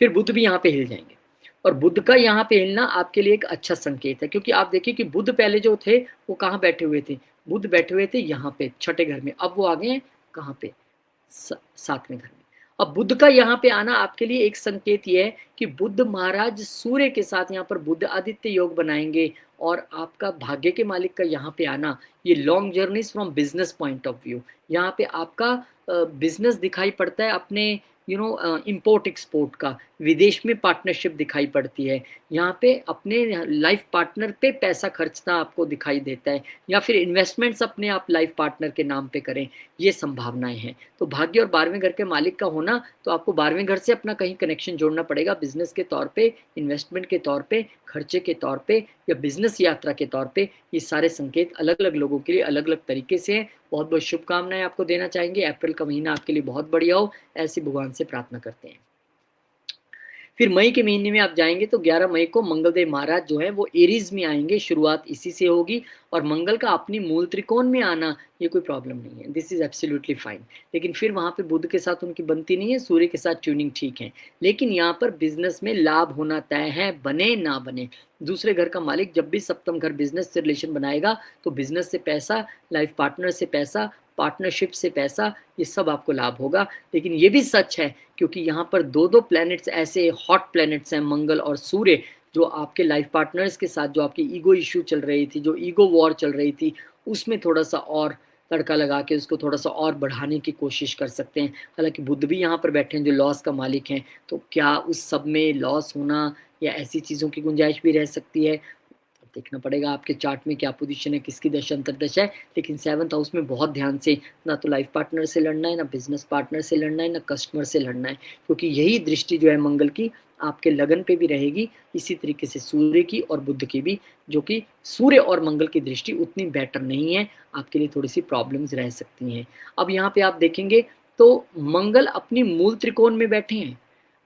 फिर बुध भी यहाँ पे हिल जाएँगे और बुध का यहाँ पे हिलना आपके लिए एक अच्छा संकेत है क्योंकि आप देखिए कि बुध पहले जो थे, वो कहाँ बैठे हुए थे? बुध बैठे हुए थे यहाँ पे छठे घर में, अब वो आ गए हैं कहाँ पे? 7वें घर में। अब बुध का यहाँ पे आना आपके लिए एक संकेत ये है कि बुध महाराज सूर्य के साथ यहाँ पर बुध आदित्य योग बनाएँगे और आपका भाग्य के मालिक का यहाँ पे आना, ये long journeys from business point of view. यहाँ पे आपका बिज़नेस दिखाई पड़ता है अपने इम्पोर्ट एक्सपोर्ट का, विदेश में पार्टनरशिप दिखाई पड़ती है। यहाँ पे अपने लाइफ पार्टनर पे पैसा खर्चना आपको दिखाई देता है या फिर इन्वेस्टमेंट्स अपने आप लाइफ पार्टनर के नाम पे करें, ये संभावनाएँ हैं। तो भाग्य और 12वें घर के मालिक का होना, तो आपको 12वें घर से अपना कहीं कनेक्शन जोड़ना पड़ेगा बिज़नेस के तौर पे, इन्वेस्टमेंट के तौर पे, खर्चे के तौर पे या बिज़नेस यात्रा के तौर पे। ये सारे संकेत अलग-अलग लोगों के लिए अलग-अलग तरीके से हैं। बहुत-बहुत शुभकामनाएँ आपको देना चाहेंगे। अप्रैल का महीना आपके लिए बहुत बढ़िया हो, ऐसी भगवान से प्रार्थना करते हैं। फिर मई के महीने में आप जाएँगे तो 11 मई को मंगलदेव महाराज जो हैं वो एरीज़ में आएँगे, शुरुआत इसी से होगी और मंगल का अपनी मूल त्रिकोण में आना ये कोई प्रॉब्लम नहीं है, दिस इज़ एब्सोल्यूटली फाइन। लेकिन फिर वहाँ पे बुध के साथ उनकी बनती नहीं है, सूर्य के साथ ट्यूनिंग ठीक है। लेकिन यहाँ पर बिज़नेस में लाभ होना तय है, बने ना बने। दूसरे घर का मालिक जब भी सप्तम घर बिज़नेस से रिलेशन बनाएगा, तो बिज़नेस से पैसा, लाइफ़ पार्टनर से पैसा, पार्टनरशिप से पैसा, ये सब आपको लाभ होगा। लेकिन ये भी सच है क्योंकि यहाँ पर 2-2 प्लैनेट्स ऐसे हॉट प्लैनेट्स हैं मंगल और सूर्य, जो आपके लाइफ पार्टनर्स के साथ जो आपकी ईगो इश्यू चल रही थी, जो ईगो वॉर चल रही थी, उसमें थोड़ा-सा और तड़का लगा के उसको थोड़ा-सा और बढ़ाने की कोशिश कर सकते हैं। हालाँकि बुध भी यहाँ पर बैठे हैं जो लॉस का मालिक हैं, तो क्या उस सब में लॉस होना या ऐसी चीज़ों की गुंजाइश भी रह सकती है? देखना पड़ेगा आपके चार्ट में क्या पोजीशन है, किसकी दशा अंतर्दशा है। लेकिन 7th हाउस में बहुत ध्यान से ना तो लाइफ पार्टनर से लड़ना है, ना बिज़नेस पार्टनर से लड़ना है, ना कस्टमर से लड़ना है। क्योंकि यही दृष्टि जो है मंगल की आपके लगन पे भी रहेगी, इसी तरीके से सूर्य की और बुध की भी, जो कि सूर्य और मंगल की दृष्टि उतनी बेटर नहीं है, आपके लिए थोड़ी-सी प्रॉब्लम्स रह सकती हैं। अब यहाँ पे आप देखेंगे तो मंगल अपनी मूल त्रिकोण में बैठे हैं।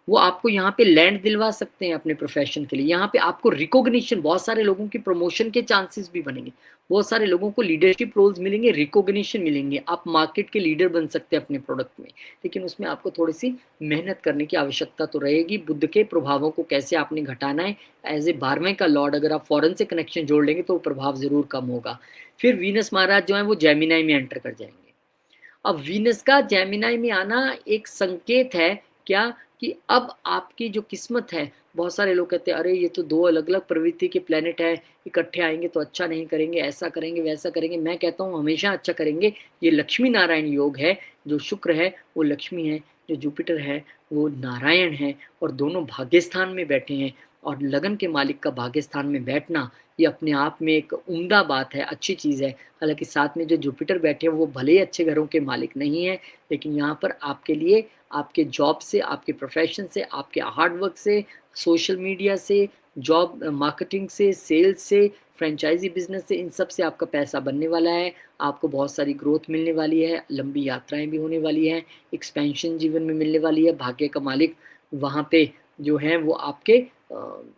वो आपको यहाँ पे लैंड दिलवा सकते हैं अपने प्रोफ़ेशन के लिए। यहाँ पे आपको रिकॉग्निशन, बहुत सारे लोगों की प्रमोशन के चांसेस भी बनेंगे। बहुत सारे लोगों को लीडरशिप रोल्स मिलेंगे, रिकॉग्निशन मिलेंगे। आप मार्केट के लीडर बन सकते हैं अपने प्रोडक्ट में। लेकिन उसमें आपको थोड़ी-सी मेहनत करने की आवश्यकता तो रहेगी। बुध के प्रभावों को कैसे आपने घटाना है, एज़ ए 12वें का लॉर्ड अगर आप फ़ॉरेन से कनेक्शन जोड़ लेंगे तो प्रभाव ज़रूर कम होगा। फिर वीनस महाराज जो हैं वो जेमिनी में एंटर कर जाएँगे। अब वीनस का जेमिनी में आना एक संकेत है क्या कि अब आपकी जो किस्मत है बहुत सारे लोग कहते हैं अरे ये तो 2 अलग-अलग प्रवृत्ति के प्लैनेट हैं, इकट्ठे आएँगे तो अच्छा नहीं करेंगे, ऐसा करेंगे, वैसा करेंगे। मैं कहता हूँ हमेशा अच्छा करेंगे। ये लक्ष्मी नारायण योग है, जो शुक्र है वो लक्ष्मी है, जो जुपिटर है वो नारायण है और दोनों भाग्यस्थान में बैठे हैं और लगन के मालिक का भाग्यस्थान में बैठना ये अपने आप में एक उम्दा बात है, अच्छी चीज़ है। हालाँकि साथ में जो जुपिटर बैठे हैं वो भले ही अच्छे घरों के मालिक नहीं हैं, लेकिन यहाँ पर आपके लिए आपके जॉब से, आपके प्रोफ़ेशन से, आपके हार्ड वर्क से, सोशल मीडिया से, जॉब मार्केटिंग से, सेल्स से, फ्रेंचाइज़ी बिज़नेस से, इन सब से आपका पैसा बनने वाला है। आपको बहुत सारी ग्रोथ मिलने वाली है, लंबी यात्राएँ भी होने वाली हैं, एक्सपेंशन जीवन में मिलने वाली है। भाग्य का मालिक वहाँ पे जो है वो आपके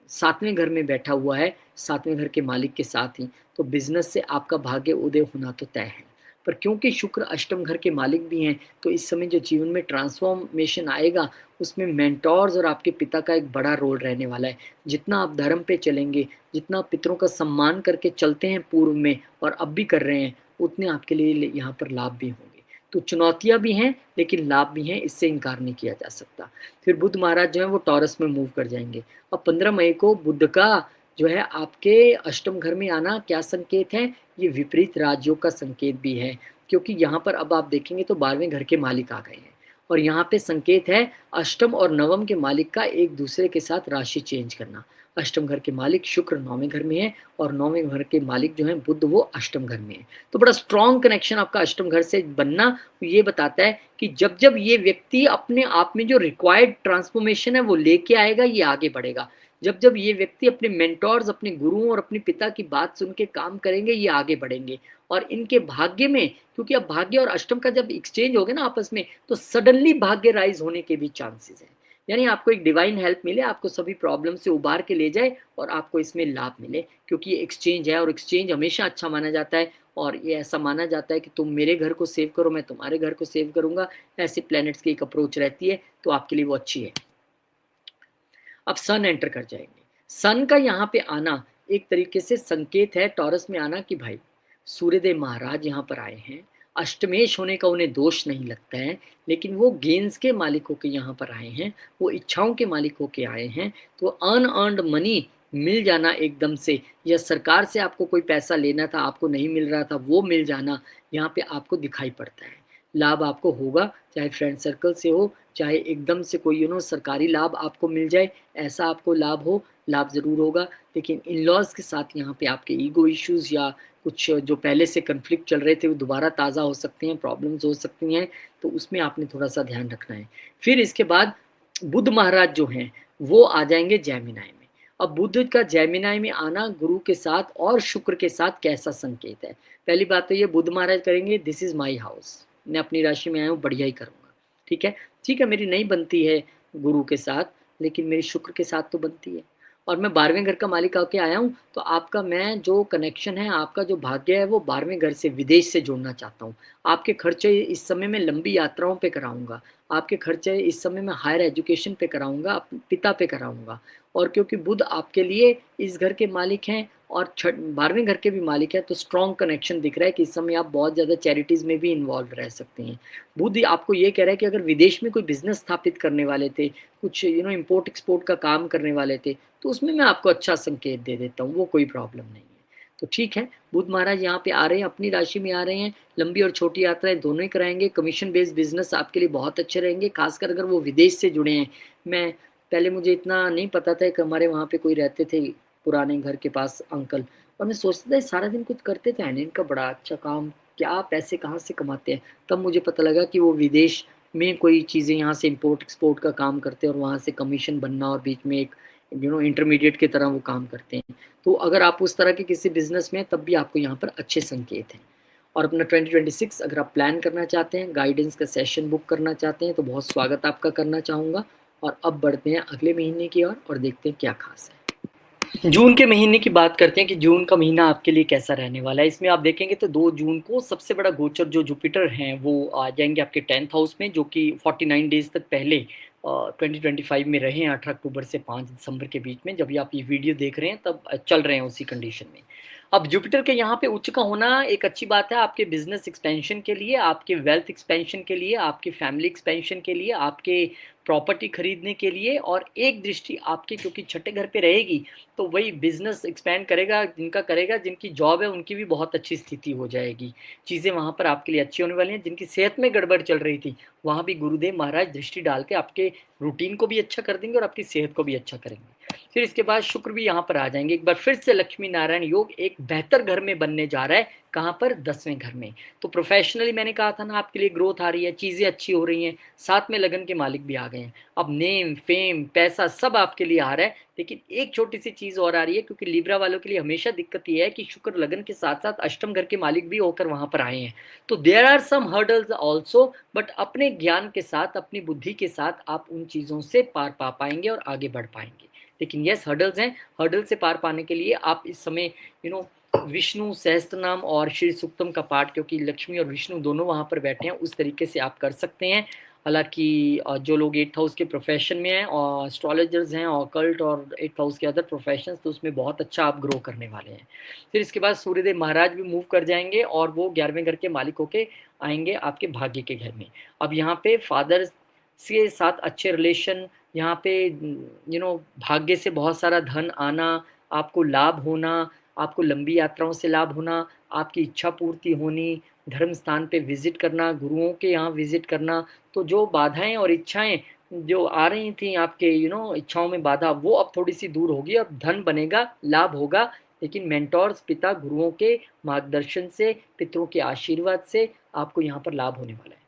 7वें घर में बैठा हुआ है, 7वें घर के मालिक के साथ ही। तो बिज़नेस से आपका भाग्य उदय होना तो तय है। पर क्योंकि शुक्र अष्टम घर के मालिक भी हैं, तो इस समय जो जीवन में ट्रांसफ़ॉर्मेशन आएगा, उसमें मेंटोर्स और आपके पिता का एक बड़ा रोल रहने वाला है। जितना आप धर्म पे चलेंगे, जितना आप पितरों का सम्मान करके चलते हैं पूर्व में और अब भी कर रहे हैं, उतने आपके लिए यहाँ पर लाभ भी होंगे। तो चुनौतियाँ भी हैं, लेकिन लाभ भी हैं, इससे इनकार नहीं किया जा सकता। फिर बुध महाराज जो हैं वो टॉरस में मूव कर जाएँगे। अब 15 मई को बुध का जो है आपके अष्टम घर में आना क्या संकेत है? ये विपरीत राजयोग का संकेत भी है, क्योंकि यहाँ पर अब आप देखेंगे तो 12वें घर के मालिक आ गए हैं और यहाँ पे संकेत है अष्टम और नवम के मालिक का एक दूसरे के साथ राशि चेंज करना। अष्टम घर के मालिक शुक्र 9वें घर में है और 9वें घर के मालिक जो हैं बुध वो अष्टम घर में है। तो बड़ा स्ट्रॉन्ग कनेक्शन आपका अष्टम घर से बनना ये बताता है कि जब-जब ये व्यक्ति अपने आप में जो रिक्वायर्ड ट्रांसफॉर्मेशन है वो लेके आएगा, ये आगे बढ़ेगा। जब-जब ये व्यक्ति अपने मेंटोर्स, अपने गुरुओं और अपने पिता की बात सुन के काम करेंगे, ये आगे बढ़ेंगे और इनके भाग्य में क्योंकि अब भाग्य और अष्टम का जब एक्सचेंज हो गया ना आपस में, तो सडनली भाग्य राइज़ होने के भी चांसेस हैं। यानी आपको एक डिवाइन हेल्प मिले, आपको सभी प्रॉब्लम से उबार के ले जाए और आपको इसमें लाभ मिले क्योंकि ये एक्सचेंज है और एक्सचेंज हमेशा अच्छा माना जाता है और ये ऐसा माना जाता है कि तुम मेरे घर को सेव करो, मैं तुम्हारे घर को सेव करूँगा। ऐसे प्लैनेट्स की एक अप्रोच रहती है, तो आपके लिए वो अच्छी है। अब सन एंटर कर जाएँगे। सन का यहाँ पे आना एक तरीके से संकेत है टॉरस में आना कि भाई सूर्यदेव महाराज यहाँ पर आए हैं। अष्टमेश होने का उन्हें दोष नहीं लगता है, लेकिन वो गेन्स के मालिक होके यहाँ पर आए हैं, वो इच्छाओं के मालिक होके आए हैं। तो अनअर्न्ड मनी मिल जाना एकदम से या सरकार से आपको कोई पैसा लेना था, आपको नहीं मिल रहा था, वो मिल जाना यहाँ पे आपको दिखाई पड़ता है। लाभ आपको होगा, चाहे फ्रेंड सर्कल से हो, चाहे एकदम से कोई सरकारी लाभ आपको मिल जाए, ऐसा आपको लाभ हो, लाभ ज़रूर होगा। लेकिन इन-लॉज़ के साथ यहाँ पे आपके ईगो इश्यूज़ या कुछ जो पहले से कॉन्फ्लिक्ट चल रहे थे, वो दोबारा ताज़ा हो सकते हैं, प्रॉब्लम्स हो सकती हैं, तो उसमें आपने थोड़ा-सा ध्यान रखना है। फिर इसके बाद बुध महाराज जो हैं, वो आ जाएँगे जेमिनी में। अब बुध का जेमिनी में आना गुरु के साथ और शुक्र के साथ कैसा संकेत है? पहली बात तो ये बुध महाराज करेंगे दिस इज़ माय हाउस, मैं अपनी राशि में आया हूँ, बढ़िया ही करूँगा, ठीक है? ठीक है, मेरी नहीं बनती है गुरु के साथ, लेकिन मेरी शुक्र के साथ तो बनती है और मैं 12वें घर का मालिक होके आया हूँ, तो आपका मैं जो कनेक्शन है, आपका जो भाग्य है, वो 12वें घर से, विदेश से जोड़ना चाहता हूँ। आपके खर्चे इस समय मैं लंबी यात्राओं पे कराऊँगा, आपके खर्चे इस समय मैं हायर एजुकेशन पे कराऊँगा, पिता पे कराऊँगा और क्योंकि बुध आपके लिए इस घर के मालिक हैं और 12वें घर के भी मालिक हैं, तो स्ट्रॉन्ग कनेक्शन दिख रहा है कि इस समय आप बहुत ज़्यादा चैरिटीज़ में भी इन्वॉल्व रह सकते हैं। बुध आपको ये कह रहा है कि अगर विदेश में कोई बिज़नेस स्थापित करने वाले थे, कुछ इम्पोर्ट एक्सपोर्ट का काम करने वाले थे, तो उसमें मैं आपको अच्छा संकेत दे देता हूँ, वो कोई प्रॉब्लम नहीं है। तो ठीक है, बुध महाराज यहाँ पे आ रहे हैं, अपनी राशि में आ रहे हैं, लंबी और छोटी यात्राएँ दोनों ही कराएँगे, कमीशन बेस्ड बिज़नेस आपके लिए बहुत अच्छे रहेंगे, खासकर अगर वो विदेश से जुड़े हैं। मैं पहले मुझे इतना नहीं पता था कि हमारे वहाँ पे कोई रहते थे, पुराने घर के पास अंकल और मैं सोचता था ये सारा दिन कुछ करते थे, इनका बड़ा अच्छा काम, क्या पैसे कहाँ से कमाते हैं? तब मुझे पता लगा कि वो विदेश में कोई चीज़ें यहाँ से इम्पोर्ट एक्सपोर्ट का काम करते हैं और वहाँ से कमीशन बनना और बीच में एक इंटरमीडिएट की तरह वो काम करते हैं। तो अगर आप उस तरह के किसी बिज़नेस में हैं तब भी आपको यहाँ पर अच्छे संकेत हैं। और अपना 2026 अगर आप प्लान करना चाहते हैं, गाइडेंस का सेशन बुक करना चाहते हैं तो बहुत स्वागत आपका करना चाहूँगा। और अब बढ़ते हैं अगले महीने की ओर और देखते हैं क्या ख़ास है। जून के महीने की बात करते हैं कि जून का महीना आपके लिए कैसा रहने वाला है। इसमें आप देखेंगे तो 2 जून को सबसे बड़ा गोचर जो जुपिटर हैं वो आ जाएँगे आपके 10th हाउस में, जो कि 49 डेज़ तक पहले 2025 में रहे हैं, 18 अक्टूबर से 5 दिसंबर के बीच में। जब ये आप ये वीडियो देख रहे हैं तब चल रहे हैं उसी कंडीशन में। अब जुपिटर के यहाँ पे उच्च का होना एक अच्छी बात है आपके बिज़नेस एक्सपेंशन के लिए, आपके वेल्थ एक्सपेंशन के लिए, आपके फैमिली एक्सपेंशन के लिए, आपके प्रॉपर्टी खरीदने के लिए, और एक दृष्टि आपके क्योंकि छठे घर पे रहेगी तो वही बिजनेस एक्सपैंड करेगा, जिनका करेगा, जिनकी जॉब है उनकी भी बहुत अच्छी स्थिति हो जाएगी। चीज़ें वहाँ पर आपके लिए अच्छी होने वाली हैं। जिनकी सेहत में गड़बड़ चल रही थी वहाँ भी गुरुदेव महाराज दृष्टि डाल के आपके रूटीन को भी अच्छा कर देंगे और आपकी सेहत को भी अच्छा करेंगे। फिर इसके बाद शुक्र भी यहाँ पर आ जाएंगे। एक बार फिर से लक्ष्मी नारायण योग एक बेहतर घर में बनने जा रहा है। कहाँ पर? 10वें घर में। तो प्रोफेशनली मैंने कहा था ना, आपके लिए ग्रोथ आ रही है, चीज़ें अच्छी हो रही हैं, साथ में लगन के मालिक भी आ गए हैं। अब नेम फेम पैसा सब आपके लिए आ रहा है। लेकिन एक छोटी सी चीज़ और आ रही है, क्योंकि लिब्रा वालों के लिए हमेशा दिक्कत ये है कि शुक्र लगन के साथ साथ अष्टम घर के मालिक भी होकर वहां पर आए हैं। तो there are some hurdles also, but अपने ज्ञान के साथ, अपनी बुद्धि के साथ आप उन चीज़ों से पार पा पाएंगे और आगे बढ़ पाएंगे। लेकिन यस, हर्डल्स हैं। हर्डल से पार पाने के लिए आप इस समय विष्णु सहस्त्रनाम और श्री सूक्तम का पाठ, क्योंकि लक्ष्मी और विष्णु दोनों वहाँ पर बैठे हैं, उस तरीके से आप कर सकते हैं। हालांकि जो लोग 8th हाउस के प्रोफेशन में हैं और एस्ट्रोलॉजर्स हैं और कल्ट और 8th हाउस के अदर प्रोफेशंस, तो उसमें बहुत अच्छा आप ग्रो करने वाले हैं। फिर इसके बाद सूर्यदेव महाराज भी मूव कर जाएंगे और वो 11वें घर के मालिक होके आएंगे आपके भाग्य के घर में। अब यहाँ पे फादर के साथ अच्छे रिलेशन, यहाँ पे भाग्य से बहुत सारा धन आना, आपको लाभ होना, आपको लंबी यात्राओं से लाभ होना, आपकी इच्छा पूर्ति होनी, धर्म स्थान पे विजिट करना, गुरुओं के यहाँ विजिट करना। तो जो बाधाएं और इच्छाएं जो आ रही थी आपके इच्छाओं में बाधा, वो अब थोड़ी सी दूर होगी। अब धन बनेगा, लाभ होगा, लेकिन मेंटोर्स पिता गुरुओं के मार्गदर्शन से, पितरों के आशीर्वाद से आपको यहाँ पर लाभ होने वाला है।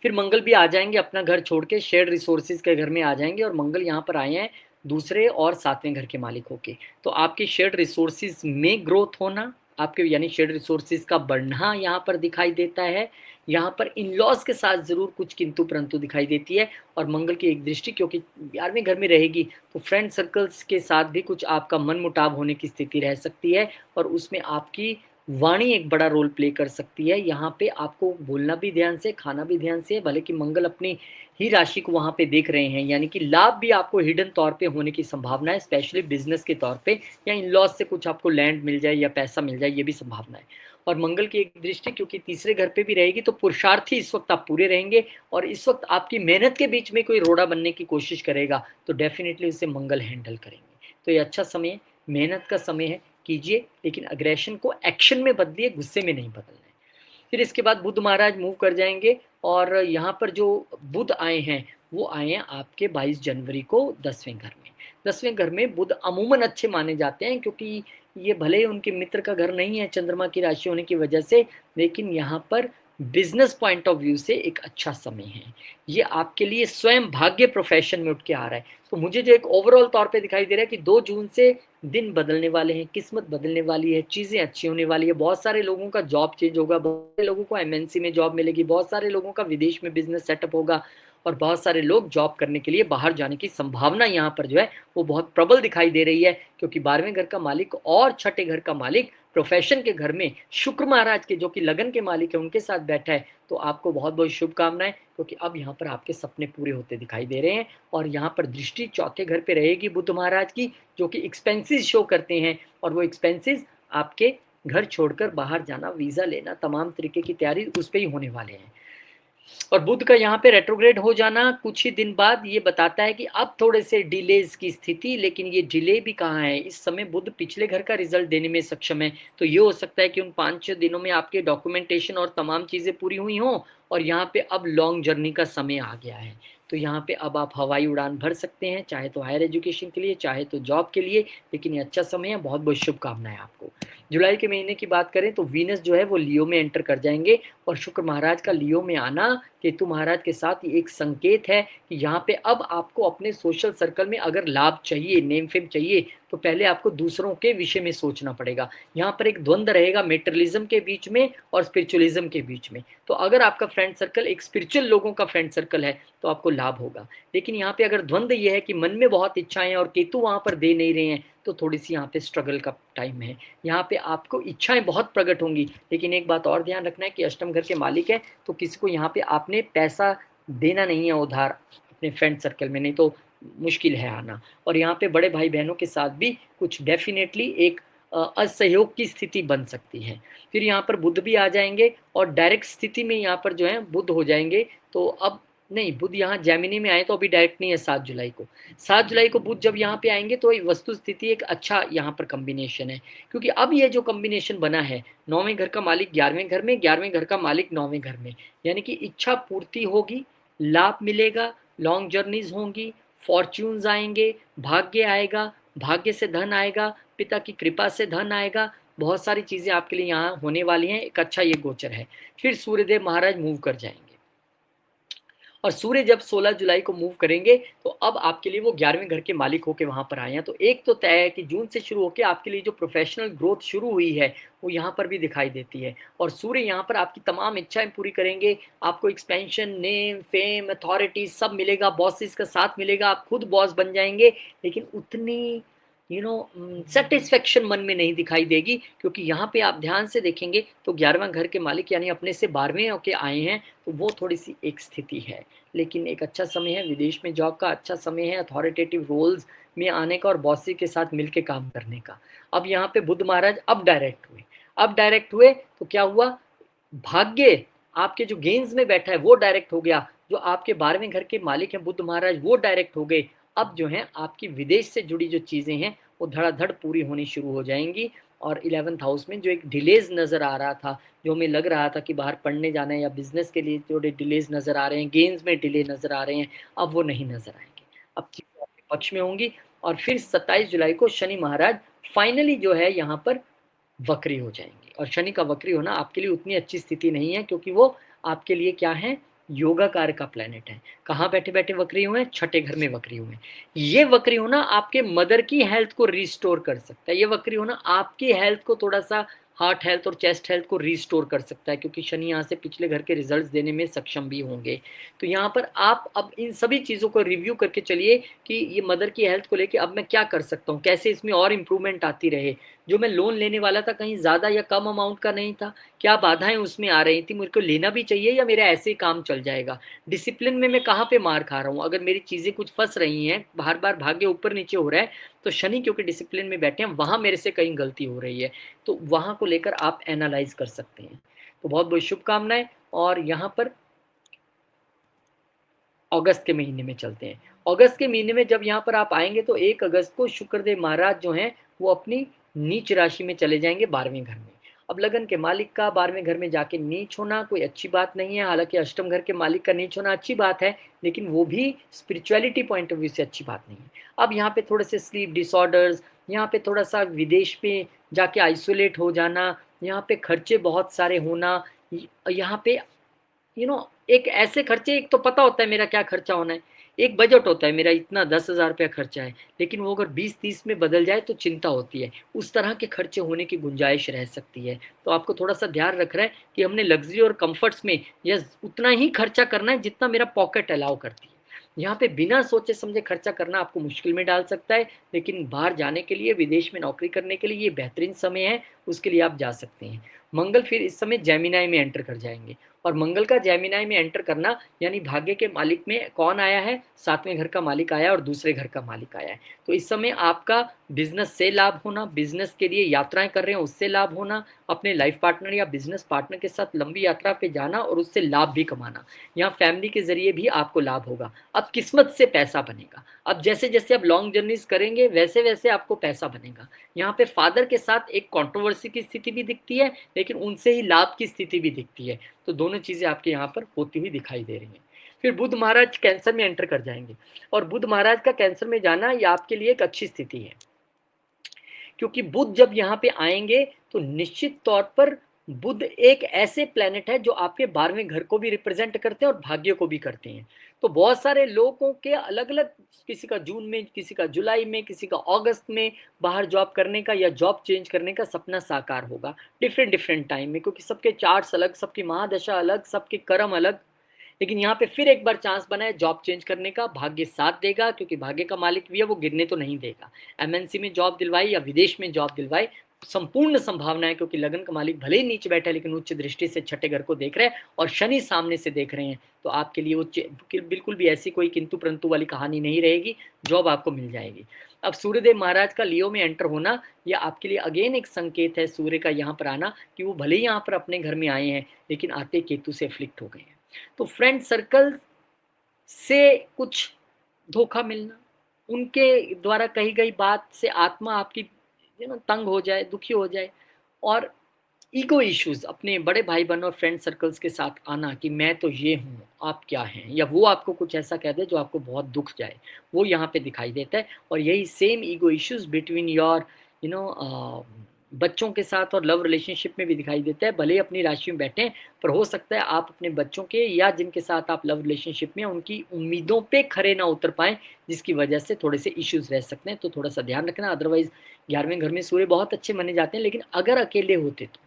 फिर मंगल भी आ जाएंगे अपना घर छोड़ के, शेयर्ड रिसोर्सेज के घर में आ जाएंगे, और मंगल यहाँ पर आए हैं दूसरे और 7वें घर के मालिक होके। तो आपके शेयर्ड रिसोर्सेज में ग्रोथ होना, आपके यानी शेयर्ड रिसोर्सेज का बढ़ना यहाँ पर दिखाई देता है। यहाँ पर इन लॉज के साथ जरूर कुछ किंतु परंतु दिखाई देती है। और मंगल की एक दृष्टि क्योंकि 11वें घर में रहेगी, तो फ्रेंड सर्कल्स के साथ भी कुछ आपका मन मुटाव होने की स्थिति रह सकती है, और उसमें आपकी वाणी एक बड़ा रोल प्ले कर सकती है। यहाँ पे आपको बोलना भी ध्यान से, खाना भी ध्यान से, भले कि मंगल अपनी ही राशि को वहाँ पे देख रहे हैं, यानी कि लाभ भी आपको हिडन तौर पे होने की संभावना है, स्पेशली बिजनेस के तौर पे, या इन लॉज से कुछ आपको लैंड मिल जाए या पैसा मिल जाए, ये भी संभावना है। और मंगल की एक दृष्टि क्योंकि तीसरे घर पे भी रहेगी, तो पुरुषार्थी इस वक्त आप पूरे रहेंगे, और इस वक्त आपकी मेहनत के बीच में कोई रोड़ा बनने की कोशिश करेगा तो डेफिनेटली उसे मंगल हैंडल करेंगे। तो ये अच्छा समय है, मेहनत का समय है, कीजिए, लेकिन अग्रेशन को एक्शन में बदलिए, गुस्से में नहीं बदलना है। फिर इसके बाद बुध महाराज मूव कर जाएंगे, और यहाँ पर जो बुध आए हैं वो आए हैं आपके 22 जनवरी को 10वें घर में। 10वें घर में बुध अमूमन अच्छे माने जाते हैं, क्योंकि ये भले ही उनके मित्र का घर नहीं है चंद्रमा की राशि होने की वजह से, लेकिन यहाँ पर बिजनेस पॉइंट ऑफ व्यू से एक अच्छा समय है। ये आपके लिए स्वयं भाग्य प्रोफेशन में उठ के आ रहा है। तो मुझे जो एक ओवरऑल तौर पे दिखाई दे रहा है कि 2 जून से दिन बदलने वाले हैं, किस्मत बदलने वाली है, चीज़ें अच्छी होने वाली है। बहुत सारे लोगों का जॉब चेंज होगा, बहुत सारे लोगों को एमएनसी में जॉब मिलेगी, बहुत सारे लोगों का विदेश में बिजनेस सेटअप होगा, और बहुत सारे लोग जॉब करने के लिए बाहर जाने की संभावना यहाँ पर जो है वो बहुत प्रबल दिखाई दे रही है। क्योंकि 12वें घर का मालिक और छठे घर का मालिक प्रोफेशन के घर में शुक्र महाराज के, जो कि लगन के मालिक है, उनके साथ बैठा है। तो आपको बहुत बहुत शुभकामनाएं, क्योंकि अब यहाँ पर आपके सपने पूरे होते दिखाई दे रहे हैं। और यहाँ पर दृष्टि चौथे घर पे रहेगी बुध महाराज की, जो कि एक्सपेंसेस शो करते हैं, और वो एक्सपेंसेस आपके घर छोड़कर बाहर जाना, वीज़ा लेना, तमाम तरीके की तैयारी उस पर ही होने वाले हैं। और बुध का यहाँ पे रेट्रोग्रेड हो जाना कुछ ही दिन बाद ये बताता है कि अब थोड़े से डिलेज की स्थिति, लेकिन ये डिले भी कहाँ है, इस समय बुध पिछले घर का रिजल्ट देने में सक्षम है। तो ये हो सकता है कि उन 5-6 दिनों में आपके डॉक्यूमेंटेशन और तमाम चीज़ें पूरी हुई हों, और यहाँ पे अब लॉन्ग जर्नी का समय आ गया है। तो यहाँ पे अब आप हवाई उड़ान भर सकते हैं, चाहे तो हायर एजुकेशन के लिए, चाहे तो जॉब के लिए। लेकिन ये अच्छा समय है, बहुत बहुत शुभकामनाएं आपको। जुलाई के महीने की बात करें तो वीनस जो है वो लियो में एंटर कर जाएंगे, और शुक्र महाराज का लियो में आना केतु महाराज के साथ ये एक संकेत है कि यहाँ पे अब आपको अपने सोशल सर्कल में अगर लाभ चाहिए, नेम फेम चाहिए, तो पहले आपको दूसरों के विषय में सोचना पड़ेगा। यहाँ पर एक द्वंद्व रहेगा मेटेरियलिज्म के बीच में और स्पिरिचुअलिज्म के बीच में। तो अगर आपका फ्रेंड सर्कल एक स्पिरिचुअल लोगों का फ्रेंड सर्कल है तो आपको लाभ होगा। लेकिन यहाँ पे अगर द्वंद्व ये है कि मन में बहुत इच्छाएं और केतु वहाँ पर दे नहीं रहे हैं, तो थोड़ी सी यहाँ पे स्ट्रगल का टाइम है। यहाँ पे आपको इच्छाएं बहुत प्रकट होंगी, लेकिन एक बात और ध्यान रखना है कि अष्टम घर के मालिक है, तो किसी को यहाँ पे आपने पैसा देना नहीं है उधार अपने फ्रेंड सर्कल में, नहीं तो मुश्किल है आना। और यहाँ पे बड़े भाई बहनों के साथ भी कुछ डेफिनेटली एक असहयोग की स्थिति बन सकती है। फिर यहाँ पर बुध भी आ जाएंगे, और डायरेक्ट स्थिति में यहाँ पर जो है बुध हो जाएंगे। तो अब नहीं, बुध यहाँ जेमिनी में आए तो अभी डायरेक्ट नहीं है 7 जुलाई को। 7 जुलाई को बुध जब यहाँ पे आएँगे तो वस्तु स्थिति एक अच्छा यहाँ पर कॉम्बिनेशन है। क्योंकि अब ये जो कॉम्बिनेशन बना है, 9वें घर का मालिक 11वें घर में, 11वें घर का मालिक 9वें घर में, यानी कि इच्छा पूर्ति होगी, लाभ मिलेगा, लॉन्ग जर्नीज़ होंगी, फॉर्च्यून्स आएँगे, भाग्य आएगा, भाग्य से धन आएगा, पिता की कृपा से धन आएगा, बहुत सारी चीज़ें आपके लिए यहाँ होने वाली हैं, एक अच्छा ये गोचर है। फिर सूर्यदेव महाराज मूव कर जाएँगे। और सूर्य जब 16 जुलाई को मूव करेंगे तो अब आपके लिए वो 11वें घर के मालिक होके वहाँ पर आए हैं। तो एक तो तय है कि जून से शुरू होके आपके लिए जो प्रोफेशनल ग्रोथ शुरू हुई है, वो यहाँ पर भी दिखाई देती है। और सूर्य यहाँ पर आपकी तमाम इच्छाएँ पूरी करेंगे, आपको एक्सपेंशन, नेम, फेम, अथॉरिटी सब मिलेगा, बॉसेस का साथ मिलेगा, आप खुद बॉस बन जाएँगे, लेकिन उतनी सेटिस्फेक्शन मन में नहीं दिखाई देगी, क्योंकि यहाँ पे आप ध्यान से देखेंगे तो 11वां घर के मालिक यानी अपने से 12वें होके आए हैं, तो वो थोड़ी-सी एक स्थिति है। लेकिन एक अच्छा समय है, विदेश में जॉब का अच्छा समय है, अथॉरिटेटिव रोल्स में आने का और बॉस के साथ मिलके काम करने का। अब यहाँ पे बुध महाराज अब डायरेक्ट हुए। अब डायरेक्ट हुए तो क्या हुआ, भाग्य आपके जो गेंस में बैठा है वो डायरेक्ट हो गया, जो आपके 12वें घर के मालिक हैं बुध महाराज वो डायरेक्ट हो गए। अब जो है आपकी विदेश से जुड़ी जो चीज़ें हैं वो धड़ाधड़ पूरी होनी शुरू हो जाएंगी। और 11th हाउस में जो एक डिलेज नज़र आ रहा था, जो हमें लग रहा था कि बाहर पढ़ने जाना है या बिजनेस के लिए थोड़े डिलेज नज़र आ रहे हैं, गेंस में डिले नज़र आ रहे हैं, अब वो नहीं नज़र आएंगे। अब चीज़ें आपके पक्ष में होंगी। और फिर 27 जुलाई को शनि महाराज फाइनली जो है यहाँ पर वक्री हो जाएंगे। और शनि का वक्री होना आपके लिए उतनी अच्छी स्थिति नहीं है, क्योंकि वो आपके लिए क्या है, योगाकार का प्लेनेट है। कहाँ बैठे बैठे वक्री हुए हैं, छठे घर में वक्री हुए हैं। ये वक्री होना आपके मदर की हेल्थ को रिस्टोर कर सकता है, ये वक्री होना आपकी हेल्थ को थोड़ा सा, हार्ट हेल्थ और चेस्ट हेल्थ को रिस्टोर कर सकता है, क्योंकि शनि यहाँ से पिछले घर के रिजल्ट्स देने में सक्षम भी होंगे। तो यहाँ पर आप अब इन सभी चीज़ों को रिव्यू करके चलिए कि ये मदर की हेल्थ को लेके अब मैं क्या कर सकता हूँ, कैसे इसमें और इम्प्रूवमेंट आती रहे। जो मैं लोन लेने वाला था कहीं ज़्यादा या कम अमाउंट का नहीं था, क्या बाधाएं उसमें आ रही थी, मुझे को लेना भी चाहिए या मेरा ऐसे ही काम चल जाएगा। डिसिप्लिन में मैं कहाँ पे मार खा रहा हूँ, अगर मेरी चीज़ें कुछ फंस रही हैं, बार बार भाग्य ऊपर नीचे हो रहा है, तो शनि क्योंकि डिसिप्लिन में बैठे हैं वहाँ मेरे से कहीं गलती हो रही है। तो वहाँ को लेकर आप एनालाइज कर सकते हैं। तो बहुत बहुत शुभकामनाएं। और यहाँ पर अगस्त के महीने में चलते हैं। अगस्त के महीने में जब यहाँ पर आप आएंगे तो 1 अगस्त को शुक्रदेव महाराज जो हैं वो अपनी नीच राशि में चले जाएंगे 12वें घर में। अब लगन के मालिक का 12वें घर में जाके नीच होना कोई अच्छी बात नहीं है, हालांकि अष्टम घर के मालिक का नीच होना अच्छी बात है, लेकिन वो भी स्पिरिचुअलिटी पॉइंट ऑफ व्यू से अच्छी बात नहीं है। अब यहाँ पे थोड़े से स्लीप डिसऑर्डर्स, यहाँ पे थोड़ा सा विदेश में जाके आइसोलेट हो जाना, यहाँ पे खर्चे बहुत सारे होना, यहाँ पे एक ऐसे खर्चे, एक तो पता होता है मेरा क्या खर्चा होना है, एक बजट होता है मेरा इतना 10,000 रुपया खर्चा है, लेकिन वो अगर 20-30 में बदल जाए तो चिंता होती है, उस तरह के खर्चे होने की गुंजाइश रह सकती है। तो आपको थोड़ा सा ध्यान रख रहा है कि हमने लग्जरी और कंफर्ट्स में या उतना ही खर्चा करना है जितना मेरा पॉकेट अलाउ करती है। यहाँ पे बिना सोचे समझे खर्चा करना आपको मुश्किल में डाल सकता है, लेकिन बाहर जाने के लिए, विदेश में नौकरी करने के लिए ये बेहतरीन समय है, उसके लिए आप जा सकते हैं। मंगल फिर इस समय जेमिनाई में एंटर कर जाएंगे। और मंगल का जेमिनाई में एंटर करना यानी भाग्य के मालिक में कौन आया है, 7वें घर का मालिक आया और दूसरे घर का मालिक आया है। तो इस समय आपका बिजनेस से लाभ होना, बिजनेस के लिए यात्राएं कर रहे हैं उससे लाभ होना, अपने लाइफ पार्टनर या बिजनेस पार्टनर के साथ लंबी यात्रा पे जाना और उससे लाभ भी कमाना, यहाँ फैमिली के जरिए भी आपको लाभ होगा। अब किस्मत से पैसा बनेगा, अब जैसे जैसे आप लॉन्ग जर्नीज करेंगे वैसे वैसे आपको पैसा बनेगा। यहाँ पे फादर के साथ एक कंट्रोवर्सी की स्थिति भी दिखती है, लेकिन उनसे ही लाभ की स्थिति भी दिखती है। तो दोनों चीज़ें आपके यहाँ पर होती हुई दिखाई दे रही हैं। फिर बुध महाराज कैंसर में एंटर कर जाएंगे। और बुध महाराज का कैंसर में जाना ये आपके लिए एक अच्छी स्थिति है, क्योंकि बुध जब यहाँ पे आएंगे तो निश्चित तौर पर बुध एक ऐसे प्लेनेट है जो आपके 12वें घर को भी रिप्रेजेंट करते हैं और भाग्य को भी करते हैं। तो बहुत सारे लोगों के अलग अलग, किसी का जून में, किसी का जुलाई में, किसी का अगस्त में बाहर जॉब करने का या जॉब चेंज करने का सपना साकार होगा, डिफरेंट डिफरेंट टाइम में, क्योंकि सबके चार्ट्स अलग, सबकी महादशा अलग, सबके कर्म अलग। लेकिन यहाँ पे फिर एक बार चांस बना है जॉब चेंज करने का, भाग्य साथ देगा, क्योंकि भाग्य का मालिक भी है, वो गिरने तो नहीं देगा। एमएनसी में जॉब दिलवाई या विदेश में जॉब दिलवाई, संपूर्ण संभावना है, क्योंकि लगन का मालिक भले ही नीचे बैठा है लेकिन उच्च दृष्टि से छठे घर को देख रहे हैं और शनि सामने से देख रहे हैं। तो आपके लिए वो बिल्कुल भी ऐसी कोई किंतु परंतु वाली कहानी नहीं रहेगी, जॉब आपको मिल जाएगी। अब सूर्यदेव महाराज का लियो में एंटर होना यह आपके लिए अगेन एक संकेत है, सूर्य का यहाँ पर आना, कि वो भले ही यहाँ पर अपने घर में आए हैं लेकिन आते केतु से अफ्लिक्ट हो गए हैं। तो फ्रेंड सर्कल से कुछ धोखा मिलना, उनके द्वारा कही गई बात से आत्मा आपकी तंग हो जाए, दुखी हो जाए और ईगो इश्यूज़ अपने बड़े भाई-बहन और फ्रेंड सर्कल्स के साथ आना कि मैं तो ये हूँ, आप क्या हैं? या वो आपको कुछ ऐसा कह दे जो आपको बहुत दुःख जाए, वो यहाँ पे दिखाई देता है और यही same ego issues between your बच्चों के साथ और लव रिलेशनशिप में भी दिखाई देता है। भले ही अपनी राशि में बैठें, पर हो सकता है आप अपने बच्चों के या जिनके साथ आप लव रिलेशनशिप में हैं, उनकी उम्मीदों पे खरे ना उतर पाएँ, जिसकी वजह से थोड़े से इश्यूज़ रह सकते हैं, तो थोड़ा-सा ध्यान रखना। अदरवाइज़ 11वें घर में सूर्य बहुत अच्छे माने जाते हैं, लेकिन अगर अकेले होते तो।